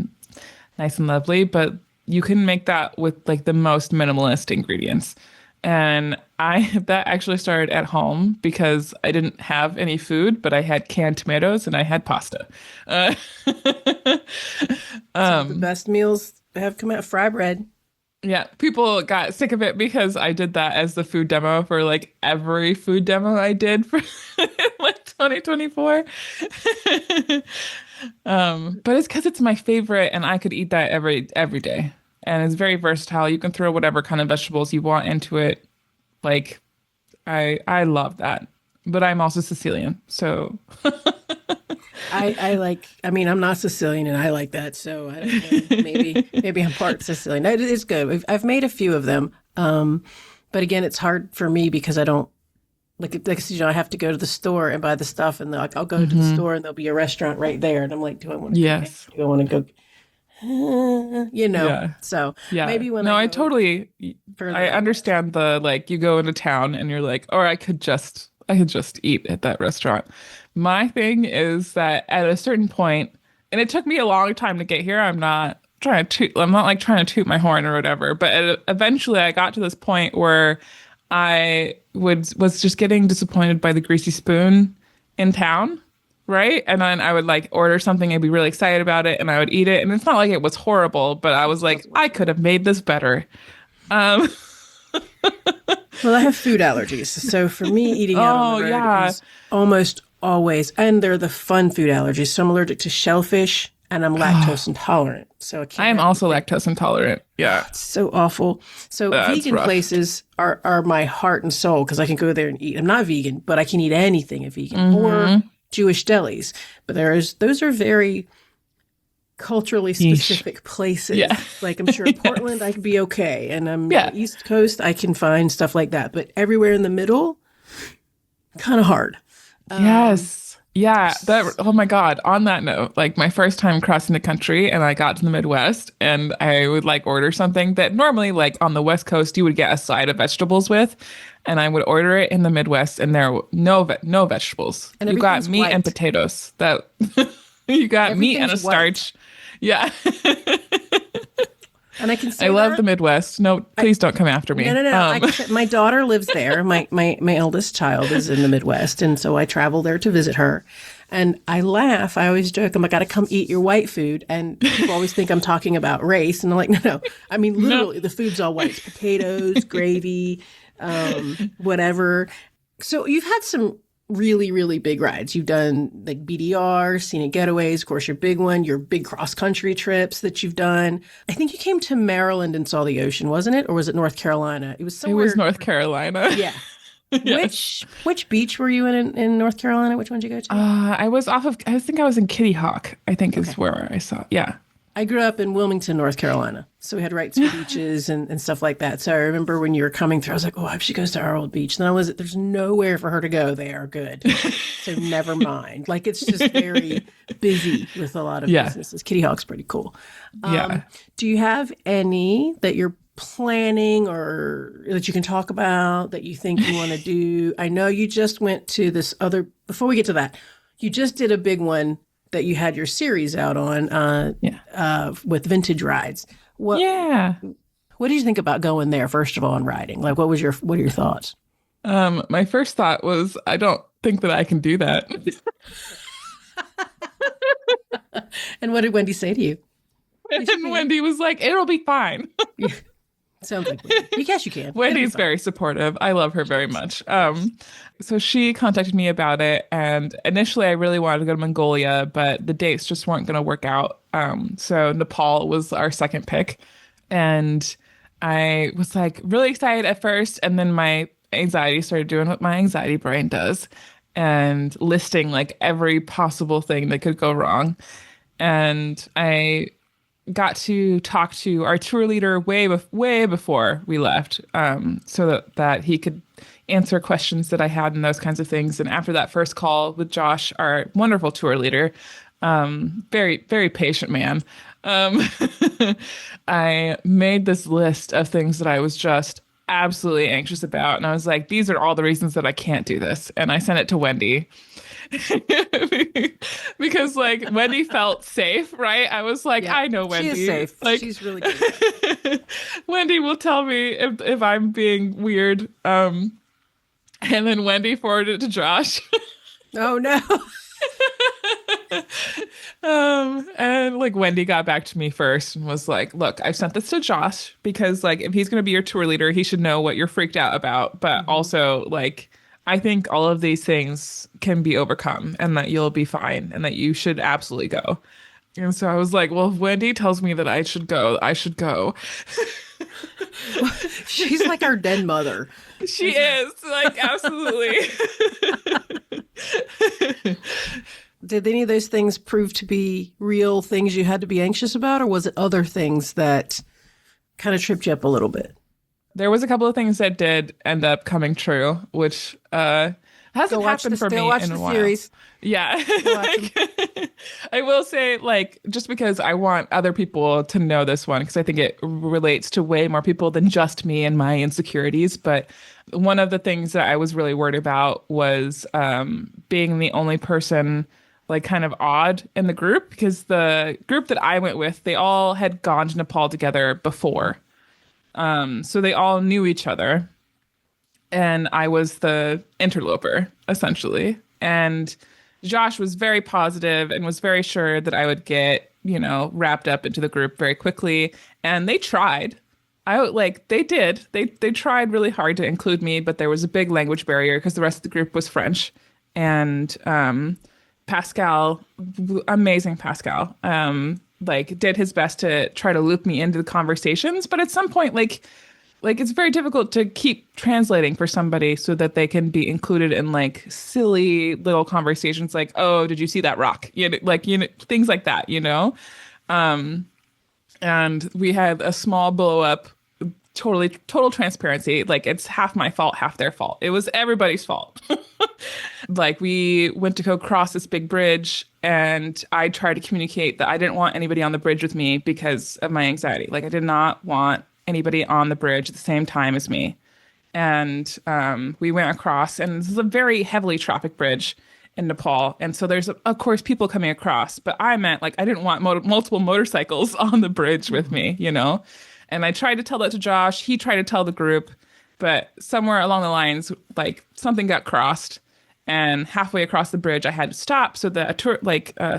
nice and lovely. But you can make that with like the most minimalist ingredients. And that actually started at home because I didn't have any food, but I had canned tomatoes and I had pasta. The best meals have come out. Fry bread. Yeah, people got sick of it because I did that as the food demo for like every food demo I did for like 2024. But it's because it's my favorite and I could eat that every day. And it's very versatile. You can throw whatever kind of vegetables you want into it. Like I love that. But I'm also Sicilian, so I'm not Sicilian and I like that. So I don't know, maybe I'm part Sicilian. It is good. I've made a few of them. But again, it's hard for me because I don't I have to go to the store and buy the stuff, and like I'll go to the Hmm. store and there'll be a restaurant right there, and I'm like, do I want to go there? Yes. Do I want to go? Yeah. So Yeah. maybe when I No, go I further out west. understand the like you go into town and you're like, or I could just eat at that restaurant. My thing is that at a certain point, and it took me a long time to get here. I'm not like trying to toot my horn or whatever, but eventually I got to this point where was just getting disappointed by the greasy spoon in town. Right. And then I would like order something, I'd be really excited about it, and I would eat it. And it's not like it was horrible, but I was like, I could have made this better. Um, Well, I have food allergies, so for me, eating out on the oh, road yeah. is almost always, and they're the fun food allergies. So I'm allergic to shellfish, and I'm lactose intolerant, so I I can't am have also anything. lactose intolerant. Yeah. It's so awful. So That's vegan rough. places are my heart and soul because I can go there and eat. I'm not vegan, but I can eat anything at vegan or Hmm. Jewish delis. But those are very culturally Niche. specific places. Yeah. Like I'm sure Portland, I could be okay, and I'm Yeah. East Coast, I can find stuff like that. But everywhere in the middle, kind of hard. Um, Yes. Yeah. Oh my God. On that note, like my first time crossing the country and I got to the Midwest and I would like order something that normally like on the West Coast you would get a side of vegetables with. And I would order it in the Midwest and there were no vegetables. and You got everything's meat and white. potatoes. That you got meat and a Everything's white, starch. Yeah. and I can I say love the that. Midwest. No, please don't come after No, me. no, no. I can say, my daughter lives there. My eldest child is in the Midwest, and so I travel there to visit her. And I laugh. I always joke, I'm like, I got to come eat your white food. And people always think I'm talking about race. And I'm like, no, no. I mean, No. literally, the food's all white. It's potatoes, gravy, whatever. So you've had some really, really big rides. You've done like BDR, scenic getaways, of course, your big one, your big cross country trips that you've done. I think you came to Maryland and saw the ocean, wasn't it? Or was it North Carolina? It was It was somewhere. North Carolina. Yeah. Yes. Which beach were you in North Carolina? Which one did you go to? I think I was in Kitty Hawk, I think is Okay. where I saw. Yeah. I grew up in Wilmington, North Carolina. So we had rights for beaches and stuff like that. So I remember when you were coming through, I was like, oh, I hope she goes to our old beach. Then there's nowhere for her to go. They are good. So never mind. Like it's just very busy with a lot of Yeah. businesses. Kitty Hawk's pretty cool. Yeah. Do you have any that you're planning or that you can talk about that you think you want to do? I know you just went to this other, before we get to that, you just did a big one that you had your series out on Yeah. with vintage rides. Yeah. What did you think about going there, first of all, and riding? Like, what are your thoughts? My first thought was, I don't think that I can do that. And what did Wendy say to you? Yes, you And can. Wendy was like, it'll be fine. Sounds like Wendy. Yes, you can. It'll be Wendy's fine. very supportive. I love her very much. So she contacted me about it, and initially I really wanted to go to Mongolia, but the dates just weren't going to work out. So Nepal was our second pick, and I was like really excited at first, and then my anxiety started doing what my anxiety brain does, and listing like every possible thing that could go wrong. And I got to talk to our tour leader way before we left, so that he could answer questions that I had and those kinds of things. And after that first call with Josh, our wonderful tour leader, very, very patient man, um, I made this list of things that I was just absolutely anxious about. And I was like, these are all the reasons that I can't do this. And I sent it to Wendy. Because like Wendy felt safe, right? I was like, Yeah, I know she Wendy. is safe. Like She's really good. Wendy will tell me if I'm being weird. And then Wendy forwarded it to Josh. Oh no. And like Wendy got back to me first and was like, look, I've sent this to Josh because like if he's gonna be your tour leader, he should know what you're freaked out about. But also like I think all of these things can be overcome and that you'll be fine and that you should absolutely go. And so I was like, well, if Wendy tells me that I should go, I should go. She's like our dead mother. She is like, absolutely. Did any of those things prove to be real things you had to be anxious about, or was it other things that kind of tripped you up a little bit? there was a couple of things that did end up coming true, which hasn't happened for Go me watch in the a while. series. Yeah. Go watch them. I will say, like, just because I want other people to know this one, because I think it relates to way more people than just me and my insecurities. But one of the things that I was really worried about was being the only person, like, kind of odd in the group, because the group that I went with, they all had gone to Nepal together before. So they all knew each other, and I was the interloper, essentially. And Josh was very positive and was very sure that I would get, wrapped up into the group very quickly. And they tried. They did. They tried really hard to include me, but there was a big language barrier because the rest of the group was French. And Pascal, amazing Pascal, did his best to try to loop me into the conversations, but at some point, like it's very difficult to keep translating for somebody so that they can be included in like silly little conversations like, oh, did you see that rock? Things like that, and we had a small blow up, total transparency. Like, it's half my fault, half their fault. It was everybody's fault. Like, we went to go cross this big bridge, and I tried to communicate that I didn't want anybody on the bridge with me because of my anxiety. Like, I did not want anybody on the bridge at the same time as me. And we went across, and this is a very heavily trafficked bridge in Nepal. And so there's, of course, people coming across, but I meant, like, I didn't want multiple motorcycles on the bridge with me, And I tried to tell that to Josh. He tried to tell the group, but somewhere along the lines, like, something got crossed. And halfway across the bridge, I had to stop so that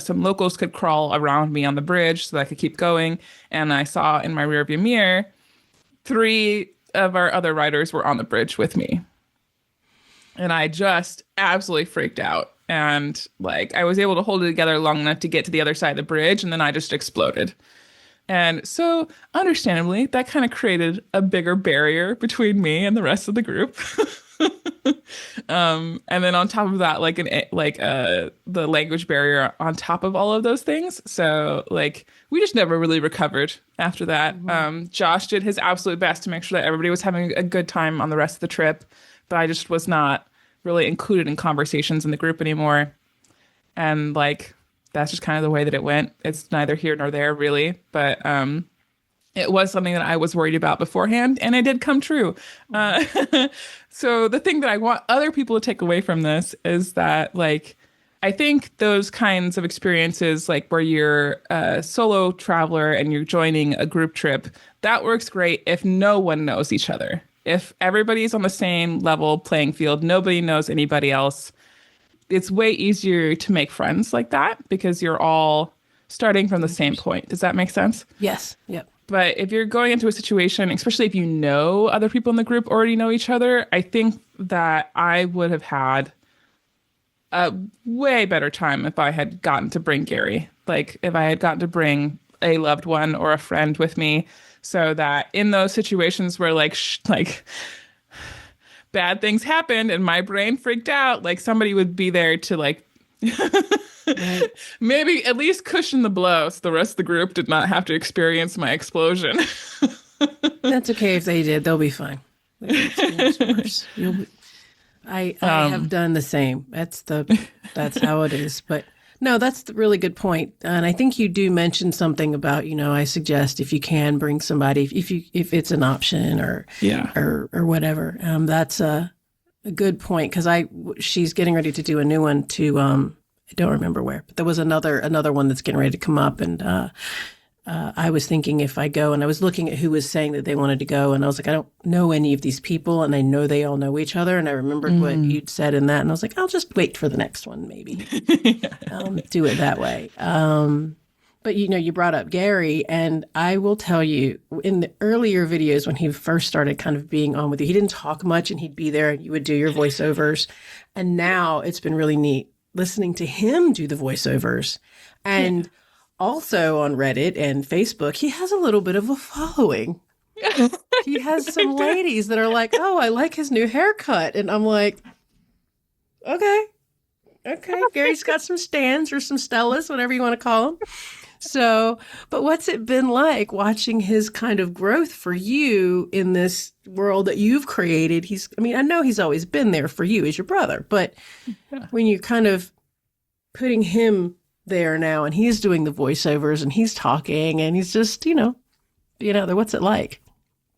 some locals could crawl around me on the bridge so that I could keep going. And I saw in my rearview mirror, 3 of our other riders were on the bridge with me. And I just absolutely freaked out. And like, I was able to hold it together long enough to get to the other side of the bridge, and then I just exploded. And so, understandably, that kind of created a bigger barrier between me and the rest of the group. And then on top of that, the language barrier on top of all of those things. So like, we just never really recovered after that. Josh did his absolute best to make sure that everybody was having a good time on the rest of the trip, but I just was not really included in conversations in the group anymore. And like, that's just kind of the way that it went. It's neither here nor there, really. But it was something that I was worried about beforehand, and it did come true. So the thing that I want other people to take away from this is that, like, I think those kinds of experiences, like where you're a solo traveler and you're joining a group trip, that works great if no one knows each other. If everybody's on the same level playing field, nobody knows anybody else, it's way easier to make friends like that because you're all starting from the same point. Does that make sense? Yes. Yep. But if you're going into a situation, especially if you know other people in the group already know each other, I think that I would have had a way better time if I had gotten to bring Gary. Like, if I had gotten to bring a loved one or a friend with me, so that in those situations where bad things happened and my brain freaked out, like, somebody would be there to like right. Maybe at least cushion the blow so the rest of the group did not have to experience my explosion. That's okay if they did. They'll be fine. I have done the same. That's how it is. But no, that's the really good point. And I think you do mention something about, I suggest if you can bring somebody, if it's an option or whatever. That's a good point, because she's getting ready to do a new one to I don't remember where, but there was another one that's getting ready to come up, and I was thinking if I go, and I was looking at who was saying that they wanted to go, and I was like, I don't know any of these people, and I know they all know each other, and I remembered what you'd said in that, and I was like, I'll just wait for the next one, maybe. Do it that way. But you brought up Gary, and I will tell you, in the earlier videos when he first started kind of being on with you, he didn't talk much, and he'd be there, and you would do your voiceovers, and now it's been really neat listening to him do the voiceovers. And also on Reddit and Facebook, he has a little bit of a following. He has some ladies that are like, oh, I like his new haircut. And I'm like, okay. Gary's got some stands or some Stellas, whatever you want to call them. So, but what's it been like watching his kind of growth for you in this world that you've created? I mean, I know he's always been there for you as your brother, but Yeah. when you're kind of putting him there now and he's doing the voiceovers and he's talking and he's just, what's it like?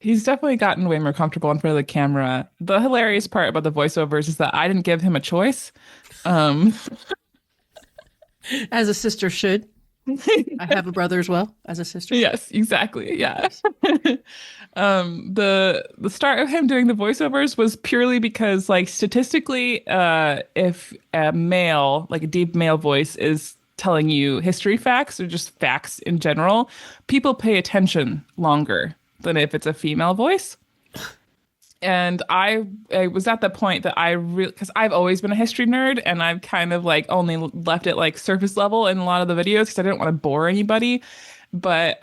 He's definitely gotten way more comfortable in front of the camera. The hilarious part about the voiceovers is that I didn't give him a choice. Um, As a sister should. I have a brother as well, as a sister should. yes, exactly. Yeah. The start of him doing the voiceovers was purely because like statistically, if a male, like a deep male voice is telling you history facts or just facts in general, people pay attention longer than if it's a female voice. And I was at the point that I really, because I've always been a history nerd and I've kind of like only left it like surface level in a lot of the videos because I didn't want to bore anybody. But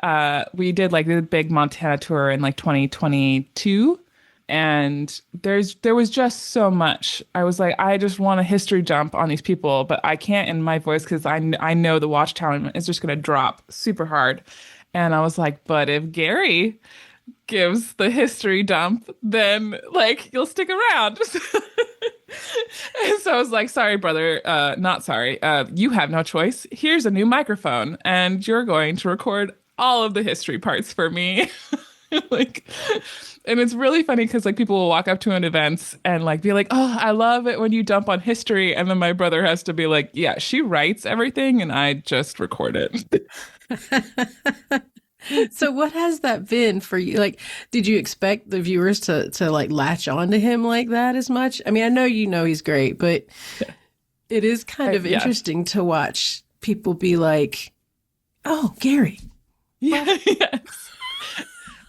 we did like the big Montana tour in like 2022. And there was just so much. I was like, I just want a history jump on these people, but I can't in my voice because I know the watch time is just gonna drop super hard. And I was like, but if Gary gives the history dump, then like you'll stick around. And so I was like, sorry, brother, not sorry. You have no choice. Here's a new microphone, and you're going to record all of the history parts for me. Like, and it's really funny because like people will walk up to an events and like be like, oh, I love it when you dump on history. And then my brother has to be like, yeah, she writes everything and I just record it. So what has that been for you? Like, did you expect the viewers to like latch on to him like that as much? I mean, I know he's great, but it is kind of Yeah. interesting to watch people be like, "Oh, Gary." Yeah. Yes.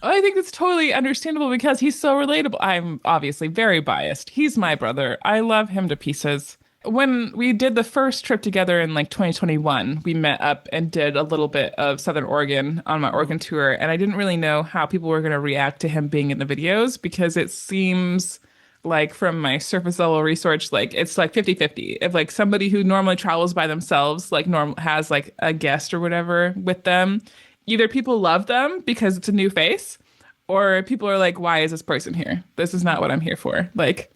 I think it's totally understandable because he's so relatable. I'm obviously very biased. He's my brother. I love him to pieces. When we did the first trip together in like 2021, we met up and did a little bit of Southern Oregon on my Oregon tour. And I didn't really know how people were going to react to him being in the videos because it seems like from my surface level research, like it's like 50-50. If like somebody who normally travels by themselves, like normal has like a guest or whatever with them, either people love them because it's a new face, or people are like, why is this person here? This is not what I'm here for. Like,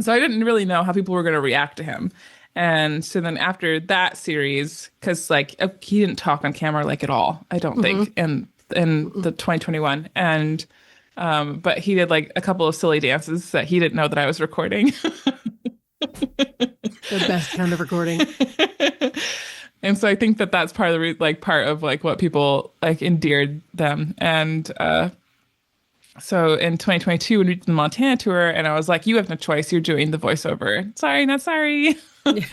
so I didn't really know how people were going to react to him. And so then after that series, because like he didn't talk on camera like at all, I don't think, in the 2021. And but he did like a couple of silly dances that he didn't know that I was recording. The best kind of recording. And so I think that that's part of the like part of like what people like endeared them. And so in 2022 when we did the Montana tour, and I was like, you have no choice, you're doing the voiceover. Sorry, not sorry. Yeah.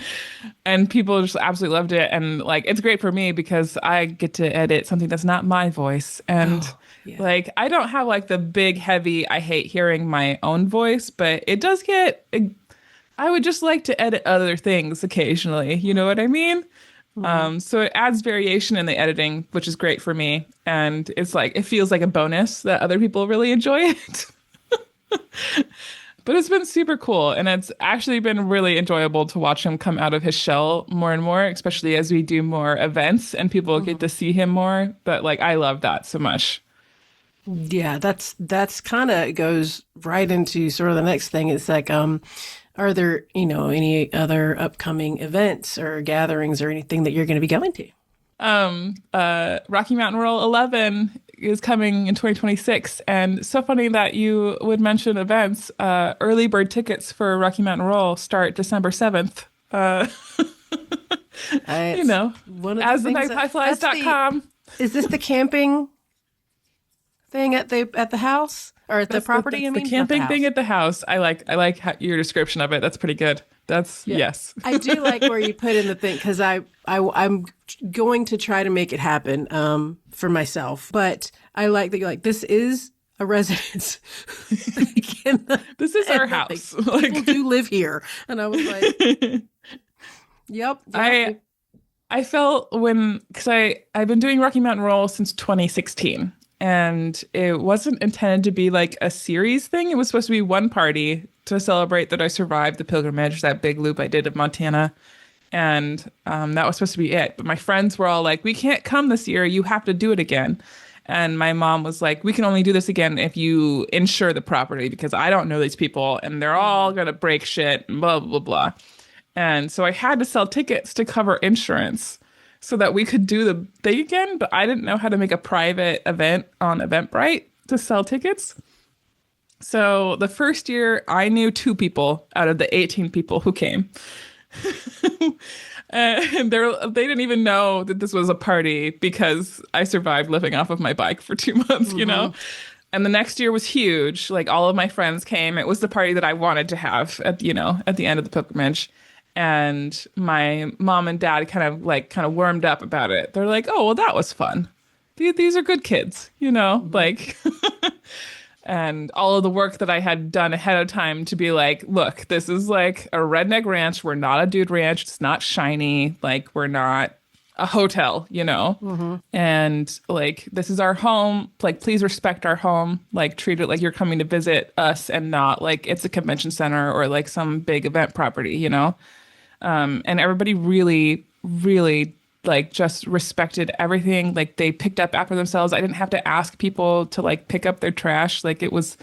And people just absolutely loved it. And like it's great for me because I get to edit something that's not my voice. And Oh, yeah. like I don't have like the big heavy I hate hearing my own voice, but it does get I would just like to edit other things occasionally. You know what I mean? So it adds variation in the editing, which is great for me. And it's like, it feels like a bonus that other people really enjoy it. But it's been super cool. And it's actually been really enjoyable to watch him come out of his shell more and more, especially as we do more events and people get to see him more. But like, I love that so much. Yeah, that's kind of goes right into sort of the next thing. It's like, are there, any other upcoming events or gatherings or anything that you're going to be going to? Rocky Mountain Roll 11 is coming in 2026. And so funny that you would mention events. Early bird tickets for Rocky Mountain Roll start December 7th. You It's know, one of the as the things magpieflies.com. is this the camping thing at the house or at the property? I The mean, not the camping thing house. at the house. I like your description of it. That's pretty good. That's Yeah. yes. I do like where you put in the thing because I'm going to try to make it happen for myself. But I like that you're like, this is a residence. Like, This is our like, house. people Like do live here, and I was like, yep. I felt because I've been doing Rocky Mountain Roll since 2016, and it wasn't intended to be like a series thing. It was supposed to be one party to celebrate that I survived the pilgrimage, that big loop I did of Montana. And that was supposed to be it. But my friends were all like, we can't come this year. You have to do it again. And my mom was like, we can only do this again if you insure the property because I don't know these people and they're all going to break shit and blah, blah, blah. And so I had to sell tickets to cover insurance so that we could do the thing again. But I didn't know how to make a private event on Eventbrite to sell tickets. So the first year, I knew 2 people out of the 18 people who came. And they didn't even know that this was a party because I survived living off of my bike for 2 months, you know? And the next year was huge. Like all of my friends came. It was the party that I wanted to have at the end of the pilgrimage. And my mom and dad kind of warmed up about it. They're like, "Oh, well, that was fun. These are good kids, you know?" Like and all of the work that I had done ahead of time to be like, look, this is like a redneck ranch. We're not a dude ranch. It's not shiny. Like, we're not a hotel, you know? And like, this is our home. Like, please respect our home. Like, treat it like you're coming to visit us and not like it's a convention center or like some big event property, you know? And everybody really, really like just respected everything. Like they picked up after themselves. I didn't have to ask people to like pick up their trash. Like it was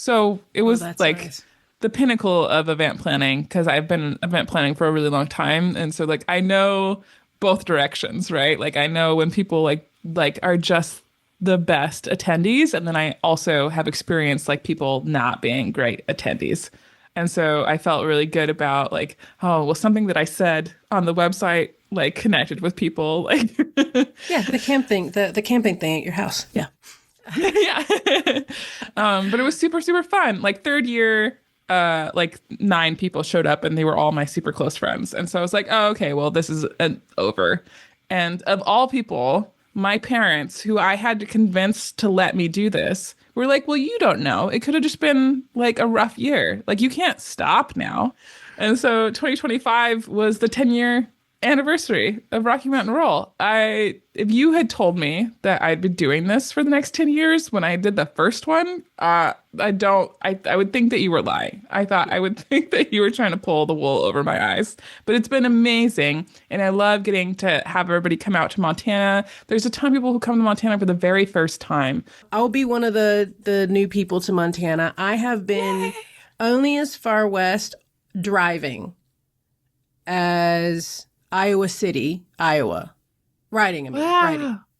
like nice. the pinnacle of event planning because I've been event planning for a really long time. And so like I know both directions, right? Like I know when people like are just the best attendees. And then I also have experienced like people not being great attendees. And so I felt really good about like, oh, well, something that I said on the website like connected with people. Like, Yeah, the camping thing at your house. Yeah. yeah. But it was super, super fun. Like third year, like 9 people showed up and they were all my super close friends. And so I was like, oh, okay, well, this is over. And of all people, my parents, who I had to convince to let me do this, were like, well, you don't know. It could have just been like a rough year. Like you can't stop now. And so 2025 was the 10-year anniversary of Rocky Mountain Roll. If you had told me that I'd be doing this for the next 10 years when I did the first one, I would think that you were lying. I would think that you were trying to pull the wool over my eyes. But it's been amazing. And I love getting to have everybody come out to Montana. There's a ton of people who come to Montana for the very first time. I'll be one of the new people to Montana. I have been only as far west driving as Iowa City, Iowa. Riding.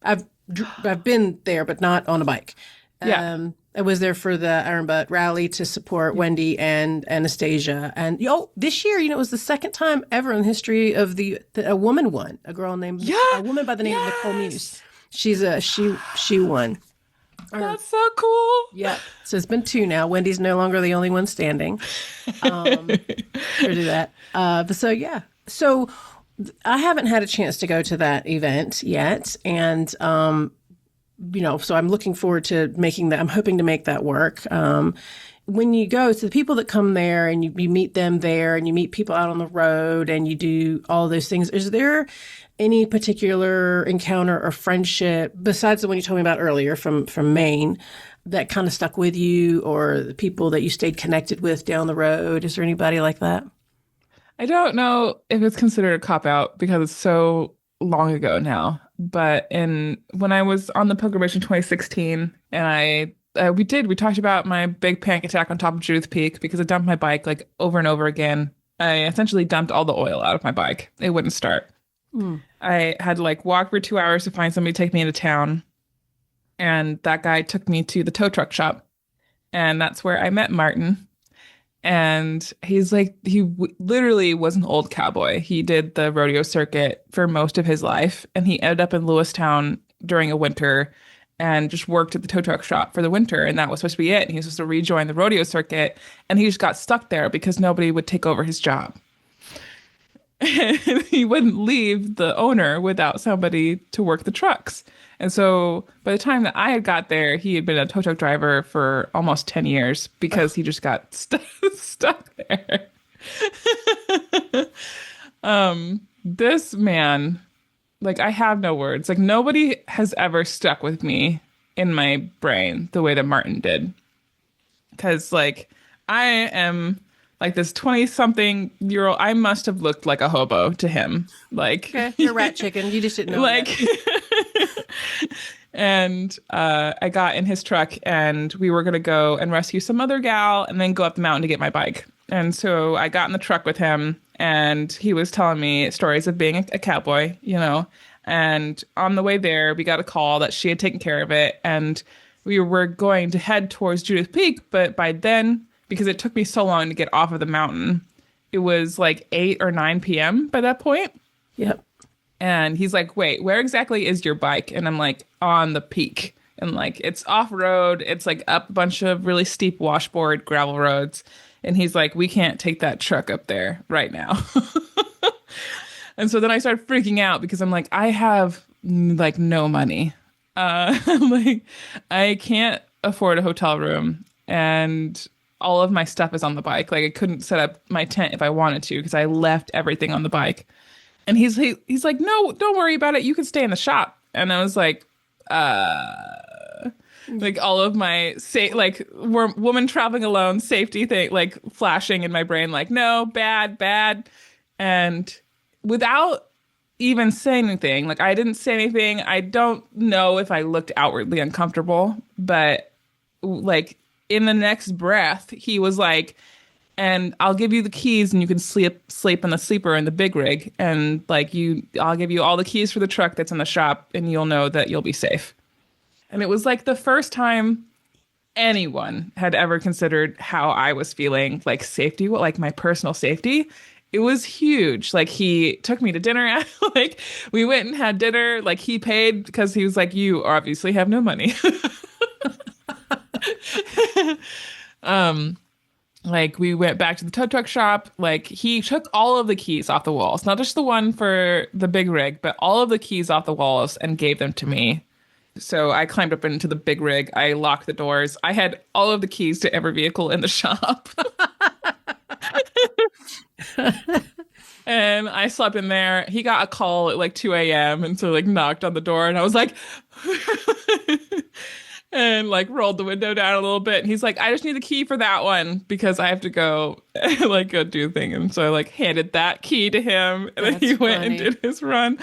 I've been there, but not on a bike. Yeah. I was there for the Iron Butt rally to support Wendy and Anastasia. And this year, it was the second time ever in the history of a woman won. A woman by the name of Nicole Muse. She won. That's so cool. Yeah. So it's been 2 now. Wendy's no longer the only one standing. To do that. But so yeah. So I haven't had a chance to go to that event yet. And, so I'm looking forward to making that. I'm hoping to make that work. When you go to the people that come there and you meet them there and you meet people out on the road and you do all those things, is there any particular encounter or friendship besides the one you told me about earlier from Maine that kind of stuck with you, or the people that you stayed connected with down the road? Is there anybody like that? I don't know if it's considered a cop-out because it's so long ago now. But when I was on the pilgrimage in 2016, and we talked about my big panic attack on top of Judith Peak because I dumped my bike like over and over again. I essentially dumped all the oil out of my bike. It wouldn't start. I had to like walk for 2 hours to find somebody to take me into town. And that guy took me to the tow truck shop. And that's where I met Martin. And he's like, literally was an old cowboy. He did the rodeo circuit for most of his life. And he ended up in Lewistown during a winter and just worked at the tow truck shop for the winter. And that was supposed to be it. And he was supposed to rejoin the rodeo circuit. And he just got stuck there because nobody would take over his job. And he wouldn't leave the owner without somebody to work the trucks. And so by the time that I had got there, he had been a tow truck driver for almost 10 years because he just got stuck there. This man, like, I have no words. Like, nobody has ever stuck with me in my brain the way that Martin did. Because, like, I am like this 20 something year old. I must have looked like a hobo to him. Like, Okay, you're rat chicken. You just didn't know it like, yet. and I got in his truck and we were going to go and rescue some other gal and then go up the mountain to get my bike. And so I got in the truck with him and he was telling me stories of being a cowboy, you know. And on the way there, we got a call that she had taken care of it. And we were going to head towards Judith Peak. But by then, because it took me so long to get off of the mountain, it was like 8 or 9 p.m. by that point. Yep. And he's like, wait, where exactly is your bike? And I'm like, on the peak. And like, it's off road. It's like up a bunch of really steep washboard gravel roads. And he's like, we can't take that truck up there right now. And so then I started freaking out because I'm like, I have like no money. Like, I can't afford a hotel room. And all of my stuff is on the bike. Like, I couldn't set up my tent if I wanted to because I left everything on the bike. And he's like, no, don't worry about it. You can stay in the shop. And I was like, like all of my woman traveling alone safety thing, like flashing in my brain, like, no, bad, bad. And without even saying anything, like I didn't say anything. I don't know if I looked outwardly uncomfortable, but like in the next breath, he was like, and I'll give you the keys and you can sleep in the sleeper in the big rig. And like I'll give you all the keys for the truck that's in the shop and you'll know that you'll be safe. And it was like the first time anyone had ever considered how I was feeling, like safety, like my personal safety. It was huge. Like he took me to dinner. Like we went and had dinner. Like he paid because he was like, you obviously have no money. Like we went back to the tow truck shop. Like he took all of the keys off the walls, not just the one for the big rig, but all of the keys off the walls and gave them to me. So I climbed up into the big rig. I locked the doors. I had all of the keys to every vehicle in the shop. And I slept in there. He got a call at like 2 a.m. and so like knocked on the door and I was like and like rolled the window down a little bit. And he's like, I just need the key for that one because I have to go like go do a thing. And so I like handed that key to him and then he went and did his run.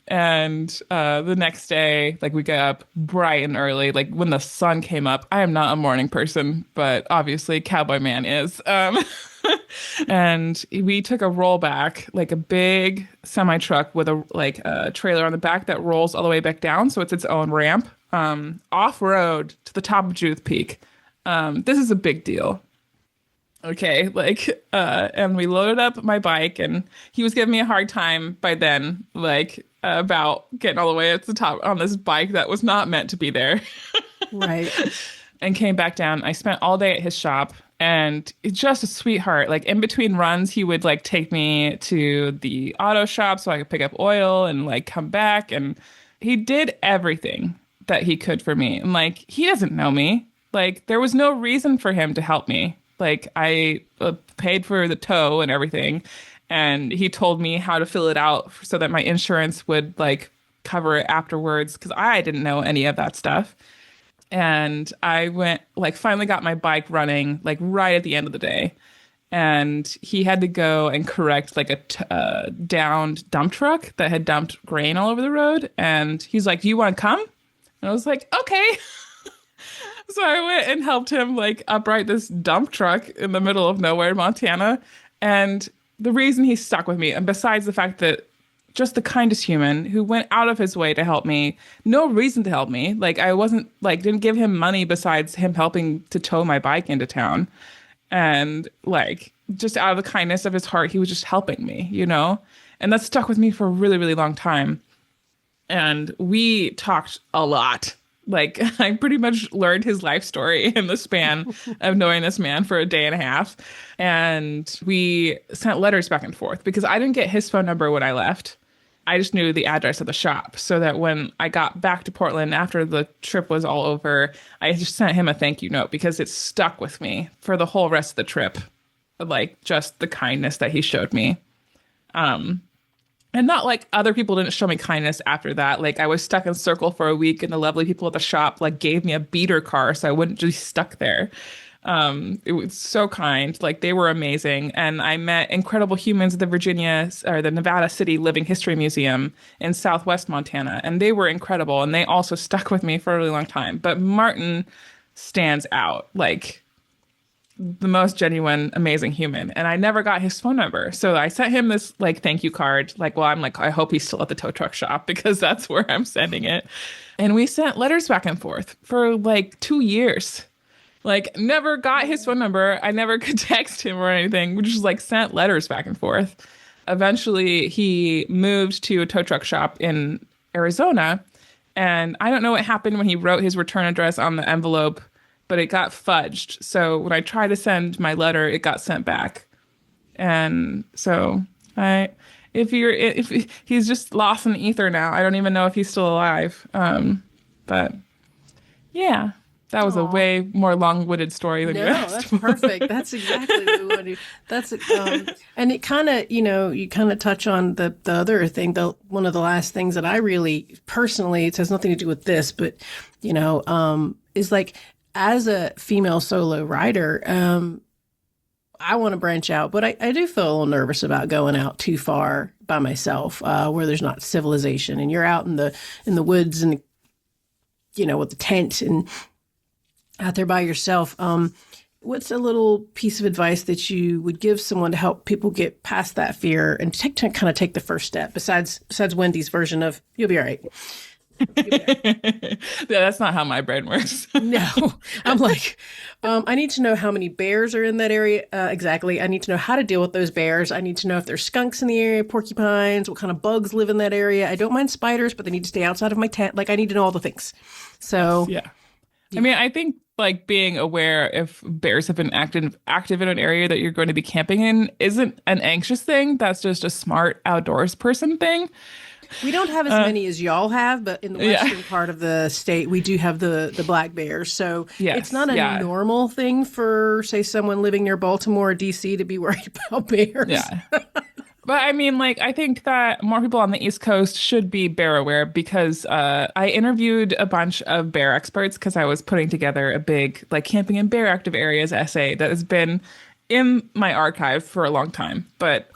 And the next day, like we got up bright and early, like when the sun came up. I am not a morning person, but obviously Cowboy Man is. And we took a rollback, like a big semi truck with a trailer on the back that rolls all the way back down, so it's its own ramp, off road to the top of Judith Peak. This is a big deal. Okay, and we loaded up my bike, and he was giving me a hard time by then, like about getting all the way at the top on this bike that was not meant to be there. Right. And came back down. I spent all day at his shop, and it's just a sweetheart. Like in between runs, he would like take me to the auto shop so I could pick up oil and like come back, and he did everything that he could for me. And like he doesn't know me. Like there was no reason for him to help me. Like I paid for the tow and everything, and he told me how to fill it out so that my insurance would like cover it afterwards because I didn't know any of that stuff. And I went like finally got my bike running like right at the end of the day, and he had to go and correct like a downed dump truck that had dumped grain all over the road. And he's like, "Do you want to come?" And I was like, "Okay." So I went and helped him like upright this dump truck in the middle of nowhere, Montana. And the reason he stuck with me, and besides the fact that just the kindest human who went out of his way to help me, no reason to help me. Like I wasn't like, didn't give him money besides him helping to tow my bike into town. And like, just out of the kindness of his heart, he was just helping me, you know? And that stuck with me for a really, really long time. And we talked a lot. Like I pretty much learned his life story in the span of knowing this man for a day and a half. And we sent letters back and forth because I didn't get his phone number when I left. I just knew the address of the shop so that when I got back to Portland after the trip was all over, I just sent him a thank you note because it stuck with me for the whole rest of the trip. Like just the kindness that he showed me. And not like other people didn't show me kindness after that. Like I was stuck in Circle for a week and the lovely people at the shop like gave me a beater car so I wouldn't just be stuck there. It was so kind. Like they were amazing. And I met incredible humans at the the Nevada City Living History Museum in Southwest Montana. And they were incredible. And they also stuck with me for a really long time. But Martin stands out like the most genuine, amazing human. And I never got his phone number. So I sent him this like thank you card. Like, well, I'm like, I hope he's still at the tow truck shop because that's where I'm sending it. And we sent letters back and forth for like 2 years. Like, never got his phone number. I never could text him or anything. We just like sent letters back and forth. Eventually, he moved to a tow truck shop in Arizona. And I don't know what happened when he wrote his return address on the envelope, but it got fudged. So when I tried to send my letter, it got sent back. And so if he's just lost in the ether now, I don't even know if he's still alive. But yeah. That was a Aw. way more long-winded story than you No, asked that's for. perfect. That's exactly what we want to do. And it kind of, you kind of touch on the other thing, one of the last things that I really personally, it has nothing to do with this, but, is like as a female solo writer, I want to branch out, but I do feel a little nervous about going out too far by myself, where there's not civilization and you're out in the woods and, with the tent and out there by yourself. What's a little piece of advice that you would give someone to help people get past that fear and kind of take the first step besides Wendy's version of you'll be all right? You'll be all right. Yeah, that's not how my brain works. No, I'm like, I need to know how many bears are in that area. Exactly. I need to know how to deal with those bears. I need to know if there's skunks in the area, porcupines, what kind of bugs live in that area. I don't mind spiders, but they need to stay outside of my tent. Like I need to know all the things. So Yeah. I mean, I think like being aware if bears have been active in an area that you're going to be camping in isn't an anxious thing. That's just a smart outdoors person thing. we don't have as many as y'all have, but in the Yeah. western part of the state, we do have the black bears. So Yes, it's not a yeah. normal thing for, say, someone living near Baltimore or DC to be worried about bears. Yeah. But I mean, like, I think that more people on the East Coast should be bear aware because I interviewed a bunch of bear experts because I was putting together a big, like, camping in bear active areas essay that has been in my archive for a long time. But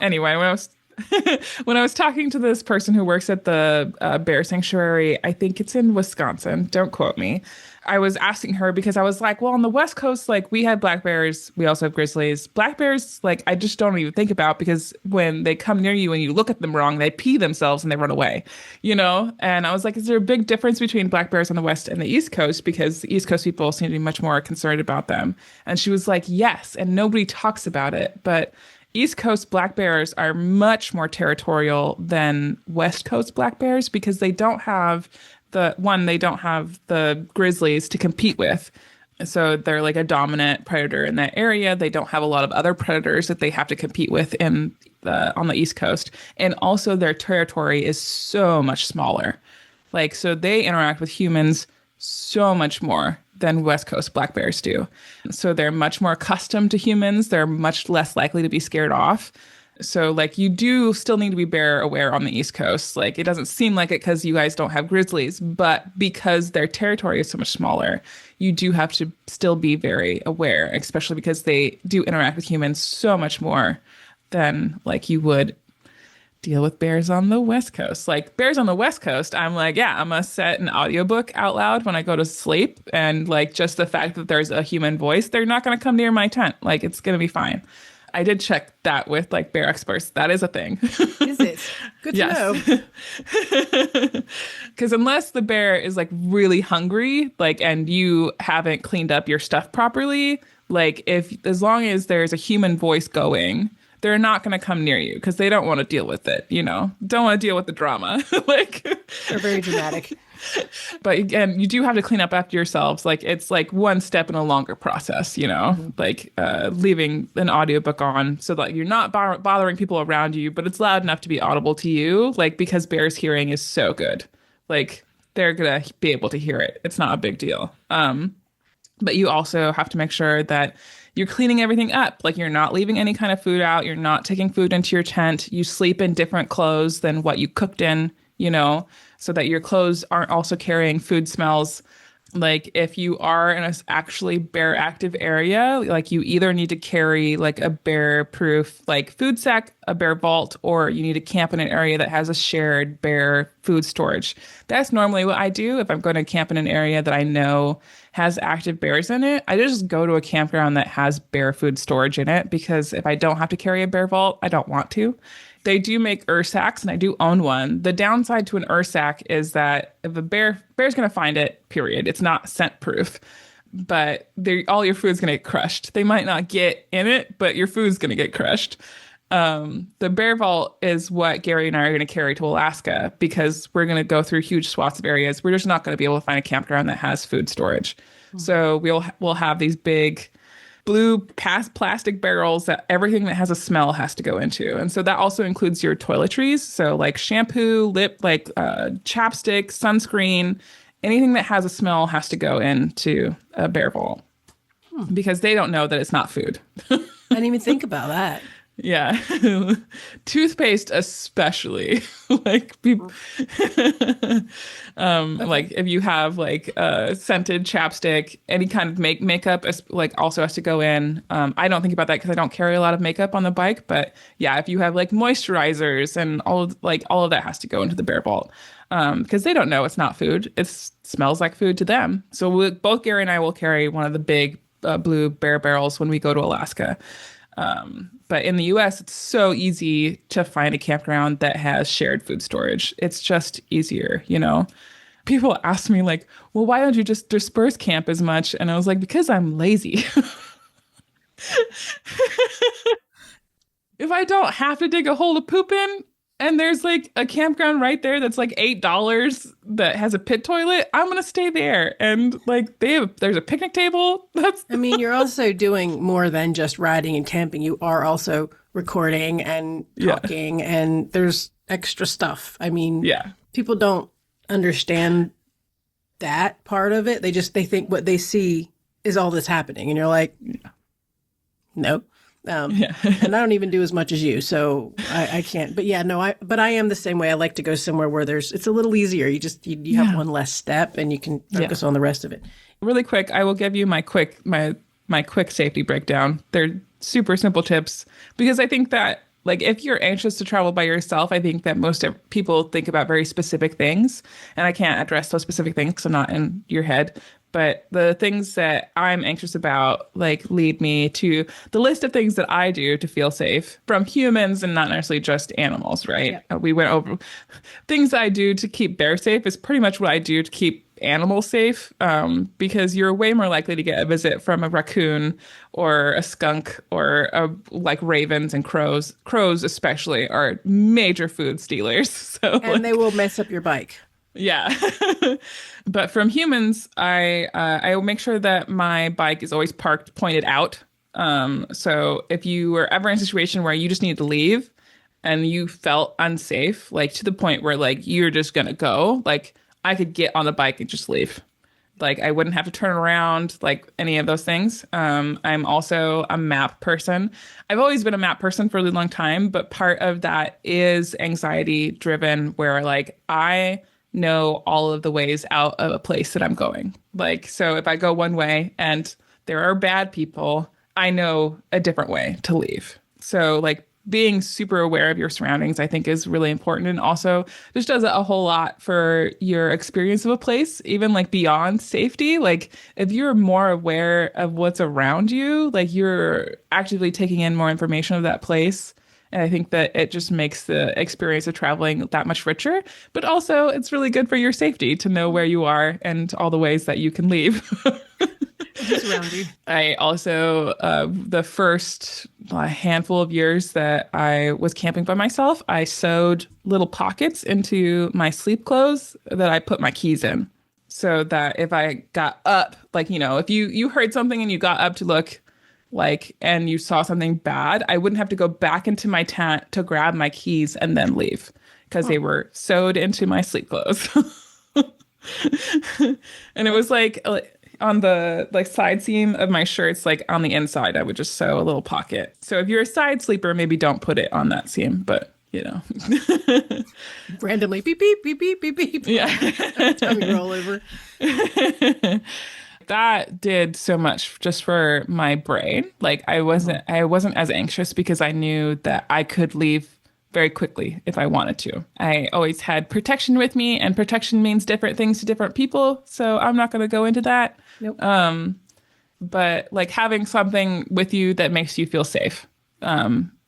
anyway, when I was talking to this person who works at the bear sanctuary, I think it's in Wisconsin, don't quote me. I was asking her because I was like, well, on the West Coast, like we had black bears, we also have grizzlies. Black bears, like I just don't even think about because when they come near you and you look at them wrong, they pee themselves and they run away, And I was like, is there a big difference between black bears on the West and the East Coast? Because the East Coast people seem to be much more concerned about them. And she was like, yes, and nobody talks about it. But East Coast black bears are much more territorial than West Coast black bears because they don't have the grizzlies to compete with. So they're like a dominant predator in that area. They don't have a lot of other predators that they have to compete with on the East Coast. And also their territory is so much smaller. Like, so they interact with humans so much more than West Coast black bears do. So they're much more accustomed to humans. They're much less likely to be scared off. So, like, you do still need to be bear aware on the East Coast. Like, it doesn't seem like it because you guys don't have grizzlies, but because their territory is so much smaller, you do have to still be very aware, especially because they do interact with humans so much more than, like, you would deal with bears on the West Coast. Like, bears on the West Coast, I'm like, yeah, I'm gonna set an audiobook out loud when I go to sleep. And, like, just the fact that there's a human voice, they're not gonna come near my tent. Like, it's gonna be fine. I did check that with like bear experts. That is a thing. Is it? Good to know. Because unless the bear is like really hungry, like, and you haven't cleaned up your stuff properly, like as long as there's a human voice going, they're not going to come near you because they don't want to deal with it, don't want to deal with the drama. Like, They're very dramatic. But again, you do have to clean up after yourselves. Like, it's like one step in a longer process, like leaving an audiobook on so that you're not bothering people around you, but it's loud enough to be audible to you. Like, because bears' hearing is so good. Like, they're going to be able to hear it. It's not a big deal. But you also have to make sure that you're cleaning everything up. Like, you're not leaving any kind of food out. You're not taking food into your tent. You sleep in different clothes than what you cooked in, so that your clothes aren't also carrying food smells. Like if you are in a actually bear active area, like you either need to carry like a bear proof like food sack, a bear vault, or you need to camp in an area that has a shared bear food storage. That's normally what I do if I'm going to camp in an area that I know has active bears in it. I just go to a campground that has bear food storage in it because if I don't have to carry a bear vault, I don't want to. They do make ursacks, and I do own one. The downside to an ursack is that if a bear's going to find it, period. It's not scent proof, but all your food's going to get crushed. They might not get in it, but your food's going to get crushed. The bear vault is what Gary and I are going to carry to Alaska because we're going to go through huge swaths of areas. We're just not going to be able to find a campground that has food storage. So we'll have these big blue plastic barrels that everything that has a smell has to go into. And so that also includes your toiletries. So like shampoo, chapstick, sunscreen, anything that has a smell has to go into a bear vault because they don't know that it's not food. I didn't even think about that. Yeah. Toothpaste especially. Like people like if you have like scented chapstick, any kind of makeup like also has to go in. I don't think about that because I don't carry a lot of makeup on the bike, but yeah, if you have like moisturizers and all of that has to go into the bear vault. Because they don't know it's not food. It smells like food to them. So both Gary and I will carry one of the big blue bear barrels when we go to Alaska. But in the US, it's so easy to find a campground that has shared food storage. It's just easier, you know? People ask me, like, well, why don't you just disperse camp as much? And I was like, because I'm lazy. If I don't have to dig a hole to poop in, and there's like a campground right there that's like $8 that has a pit toilet, I'm gonna stay there. And like there's a picnic table. I mean, you're also doing more than just riding and camping. You are also recording and talking, and there's extra stuff. I mean, people don't understand that part of it. They think what they see is all that's happening, and you're like, no. And I don't even do as much as you, so I can't. But yeah, no, but I am the same way. I like to go somewhere where it's a little easier. You have one less step, and you can focus on the rest of it. Really quick, I will give you my quick safety breakdown. They're super simple tips because I think that like if you're anxious to travel by yourself, I think that most people think about very specific things, and I can't address those specific things because I'm not in your head. But the things that I'm anxious about like lead me to the list of things that I do to feel safe from humans and not necessarily just animals, right? Yeah. We went over things I do to keep bears safe is pretty much what I do to keep animals safe, because you're way more likely to get a visit from a raccoon or a skunk or like ravens and crows. Crows especially are major food stealers. So and they will mess up your bike. Yeah. But from humans, I will make sure that my bike is always parked, pointed out. So if you were ever in a situation where you just needed to leave and you felt unsafe, like to the point where like you're just gonna go, like I could get on the bike and just leave. Like I wouldn't have to turn around, like any of those things. I'm also a map person. I've always been a map person for a really long time, but part of that is anxiety driven, where like I know all of the ways out of a place that I'm going. Like, so if I go one way and there are bad people, I know a different way to leave. So like being super aware of your surroundings, I think is really important. And also just does a whole lot for your experience of a place, even like beyond safety. Like if you're more aware of what's around you, like you're actively taking in more information of that place. And I think that it just makes the experience of traveling that much richer. But also, it's really good for your safety to know where you are and all the ways that you can leave. Just around you. I also, the first handful of years that I was camping by myself, I sewed little pockets into my sleep clothes that I put my keys in. So that if I got up, like, you know, if you heard something and you got up to look, like, and you saw something bad, I wouldn't have to go back into my tent to grab my keys and then leave because they were sewed into my sleep clothes. And it was like on the like side seam of my shirts, like on the inside, I would just sew a little pocket. So if you're a side sleeper, maybe don't put it on that seam, but you know. Randomly, beep, beep, beep, beep, beep, beep. Yeah. Tummy roll over. That did so much just for my brain. Like I wasn't as anxious because I knew that I could leave very quickly if I wanted to. I always had protection with me, and protection means different things to different people, so I'm not going to go into that. Nope. But like having something with you that makes you feel safe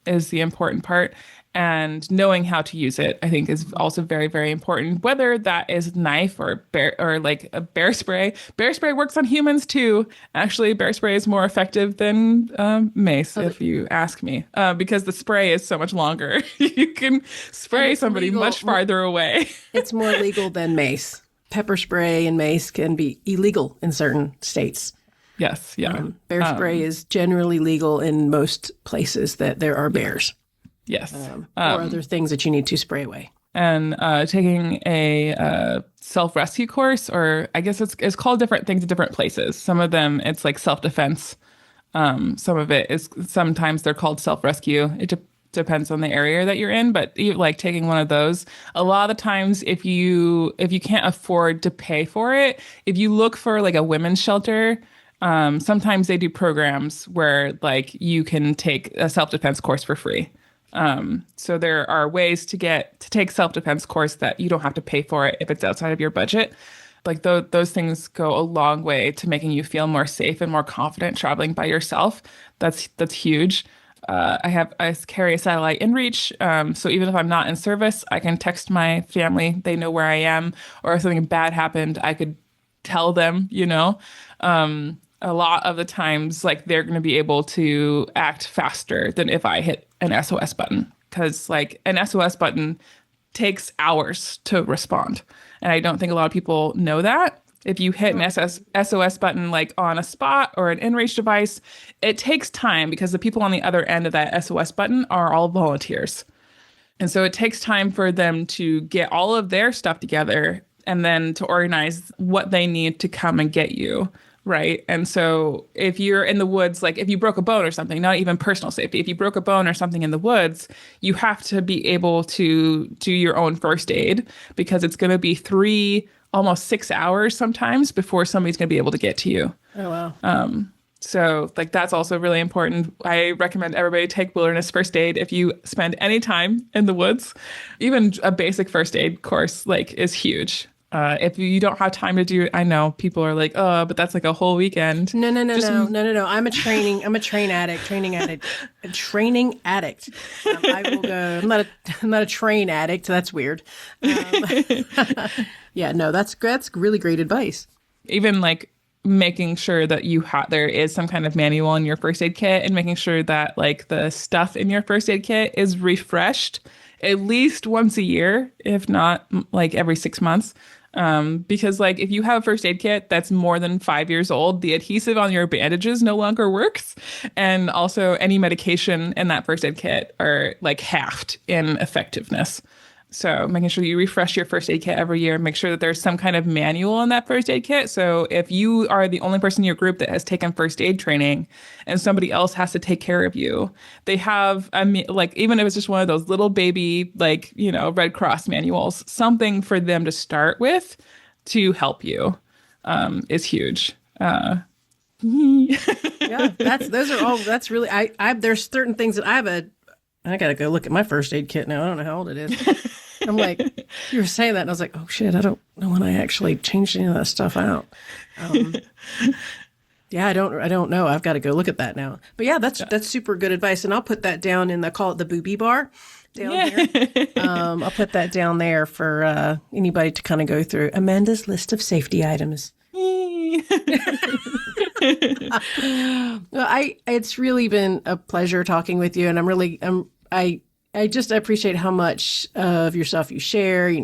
is the important part. And knowing how to use it, I think, is also very, very important. Whether that is knife or bear or like a bear spray. Bear spray works on humans too. Actually, bear spray is more effective than mace, if you ask me, because the spray is so much longer. You can spray somebody legal. much farther away. It's more legal than mace. Pepper spray and mace can be illegal in certain states. Yes, yeah. Bear spray is generally legal in most places that there are bears. Yes. Or other things that you need to spray away. And taking a self-rescue course, or I guess it's called different things at different places. Some of them, it's like self-defense. Some of it is, sometimes they're called self-rescue. It depends on the area that you're in, but like taking one of those, a lot of the times if you can't afford to pay for it, if you look for like a women's shelter, sometimes they do programs where like you can take a self-defense course for free. So there are ways to take self-defense course that you don't have to pay for it if it's outside of your budget. Like those things go a long way to making you feel more safe and more confident traveling by yourself. That's huge. I carry a satellite inReach, so even if I'm not in service, I can text my family. They know where I am, or if something bad happened, I could tell them, a lot of the times, like they're going to be able to act faster than if I hit an SOS button, because like an SOS button takes hours to respond. And I don't think a lot of people know that. If you hit an SOS button like on a spot or an inReach device, it takes time because the people on the other end of that SOS button are all volunteers. And so it takes time for them to get all of their stuff together and then to organize what they need to come and get you. Right. And so if you're in the woods, like if you broke a bone or something, not even personal safety, if you broke a bone or something in the woods, you have to be able to do your own first aid, because it's going to be 3, almost 6 hours sometimes before somebody's going to be able to get to you. Oh, wow. So like that's also really important. I recommend everybody take wilderness first aid if you spend any time in the woods. Even a basic first aid course like is huge. If you don't have time to do it, I know people are like, oh, but that's like a whole weekend. No. I'm a training addict. I will go. I'm not a train addict. That's weird. Yeah, no, that's really great advice. Even like making sure that there is some kind of manual in your first aid kit, and making sure that like the stuff in your first aid kit is refreshed at least once a year, if not like every 6 months. Because like if you have a first aid kit that's more than 5 years old, the adhesive on your bandages no longer works. And also any medication in that first aid kit are like halved in effectiveness. So making sure you refresh your first aid kit every year, make sure that there's some kind of manual in that first aid kit. So if you are the only person in your group that has taken first aid training and somebody else has to take care of you, they have, like, even if it's just one of those little baby, like, Red Cross manuals, something for them to start with to help you is huge. Yeah, that's really, there's certain things that I got to go look at my first aid kit now. I don't know how old it is. I'm like, you were saying that, and I was like, oh shit, I don't know when I actually changed any of that stuff out. Yeah, I don't know. I've got to go look at that now. But yeah, that's super good advice, and I'll put that down call it the booby bar down here. I'll put that down there for anybody to kind of go through. Amanda's list of safety items. Well, it's really been a pleasure talking with you, and I just appreciate how much of yourself you share.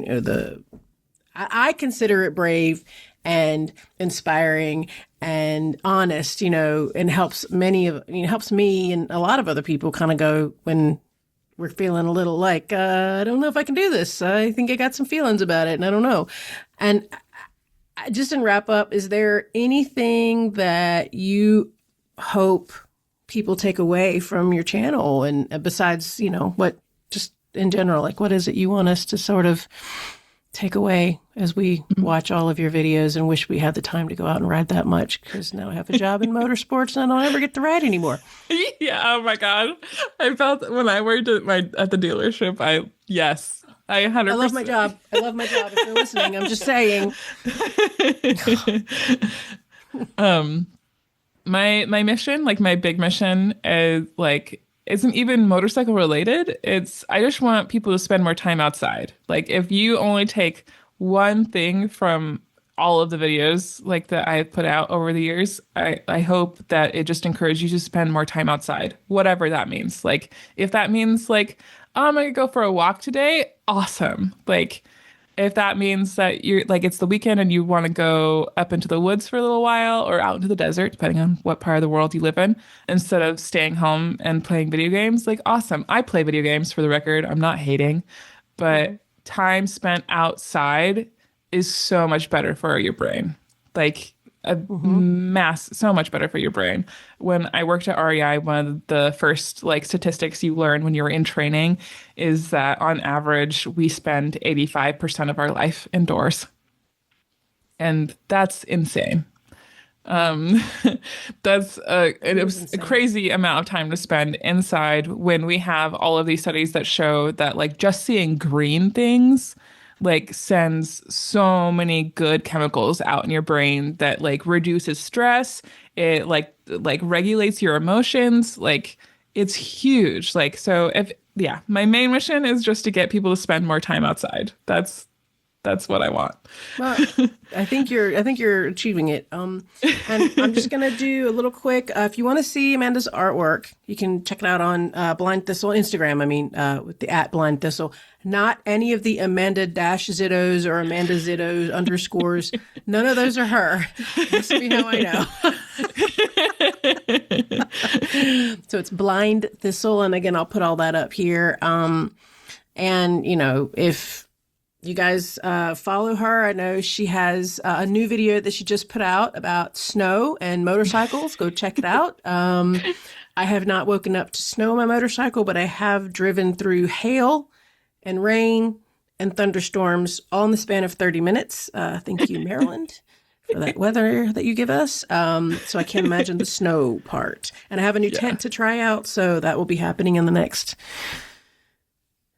I consider it brave and inspiring and honest, and helps helps me and a lot of other people kind of go when we're feeling a little like, I don't know if I can do this. I think I got some feelings about it and I don't know. And just in wrap up, is there anything that you hope people take away from your channel, and besides, what just in general? Like, what is it you want us to sort of take away as we watch all of your videos and wish we had the time to go out and ride that much? Because now I have a job in motorsports and I don't ever get to ride anymore. Yeah, oh my God. I felt when I worked at the dealership, yes, I I love 100%. my job. I love my job. If you're listening, I'm just saying. My mission, like my big mission is like isn't even motorcycle related. It's I just want people to spend more time outside. Like if you only take one thing from all of the videos like that I've put out over the years, I hope that it just encourages you to spend more time outside, whatever that means. Like if that means like, oh, I'm gonna go for a walk today, awesome. Like if that means that you're like it's the weekend and you want to go up into the woods for a little while or out into the desert, depending on what part of the world you live in, instead of staying home and playing video games, like awesome. I play video games for the record. I'm not hating, but time spent outside is so much better for your brain. Like a so much better for your brain. When I worked at REI, one of the first like statistics you learn when you're in training is that on average we spend 85% of our life indoors. And that's insane. Um, it was a crazy amount of time to spend inside when we have all of these studies that show that like just seeing green things like sends so many good chemicals out in your brain that like reduces stress. It like regulates your emotions. Like it's huge. Like so if yeah, my main mission is just to get people to spend more time outside. That's what I want. Well, I think you're achieving it. And I'm just gonna do a little quick. If you want to see Amanda's artwork, you can check it out on Blind Thistle Instagram. I mean, with the at Blind Thistle. Not any of the Amanda Zitos or Amanda Zitos underscores. None of those are her. That's me how I know. So it's Blind Thistle, and again, I'll put all that up here. And you know, if you guys follow her, I know she has a new video that she just put out about snow and motorcycles. Go check it out. I have not woken up to snow on my motorcycle, but I have driven through hail and rain and thunderstorms all in the span of 30 minutes. Thank you, Maryland, for that weather that you give us. So I can't imagine the snow part. And I have a new tent to try out, so that will be happening in the next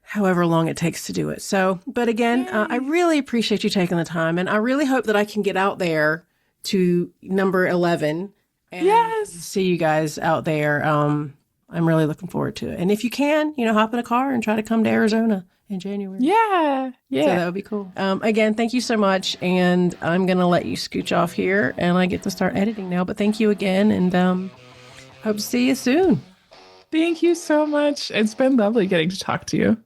however long it takes to do it. So, but again, I really appreciate you taking the time, and I really hope that I can get out there to number 11 and see you guys out there. I'm really looking forward to it. And if you can, you know, hop in a car and try to come to Arizona in January. Yeah. So that would be cool. Again, thank you so much. And I'm going to let you scooch off here and I get to start editing now. But thank you again. And hope to see you soon. Thank you so much. It's been lovely getting to talk to you.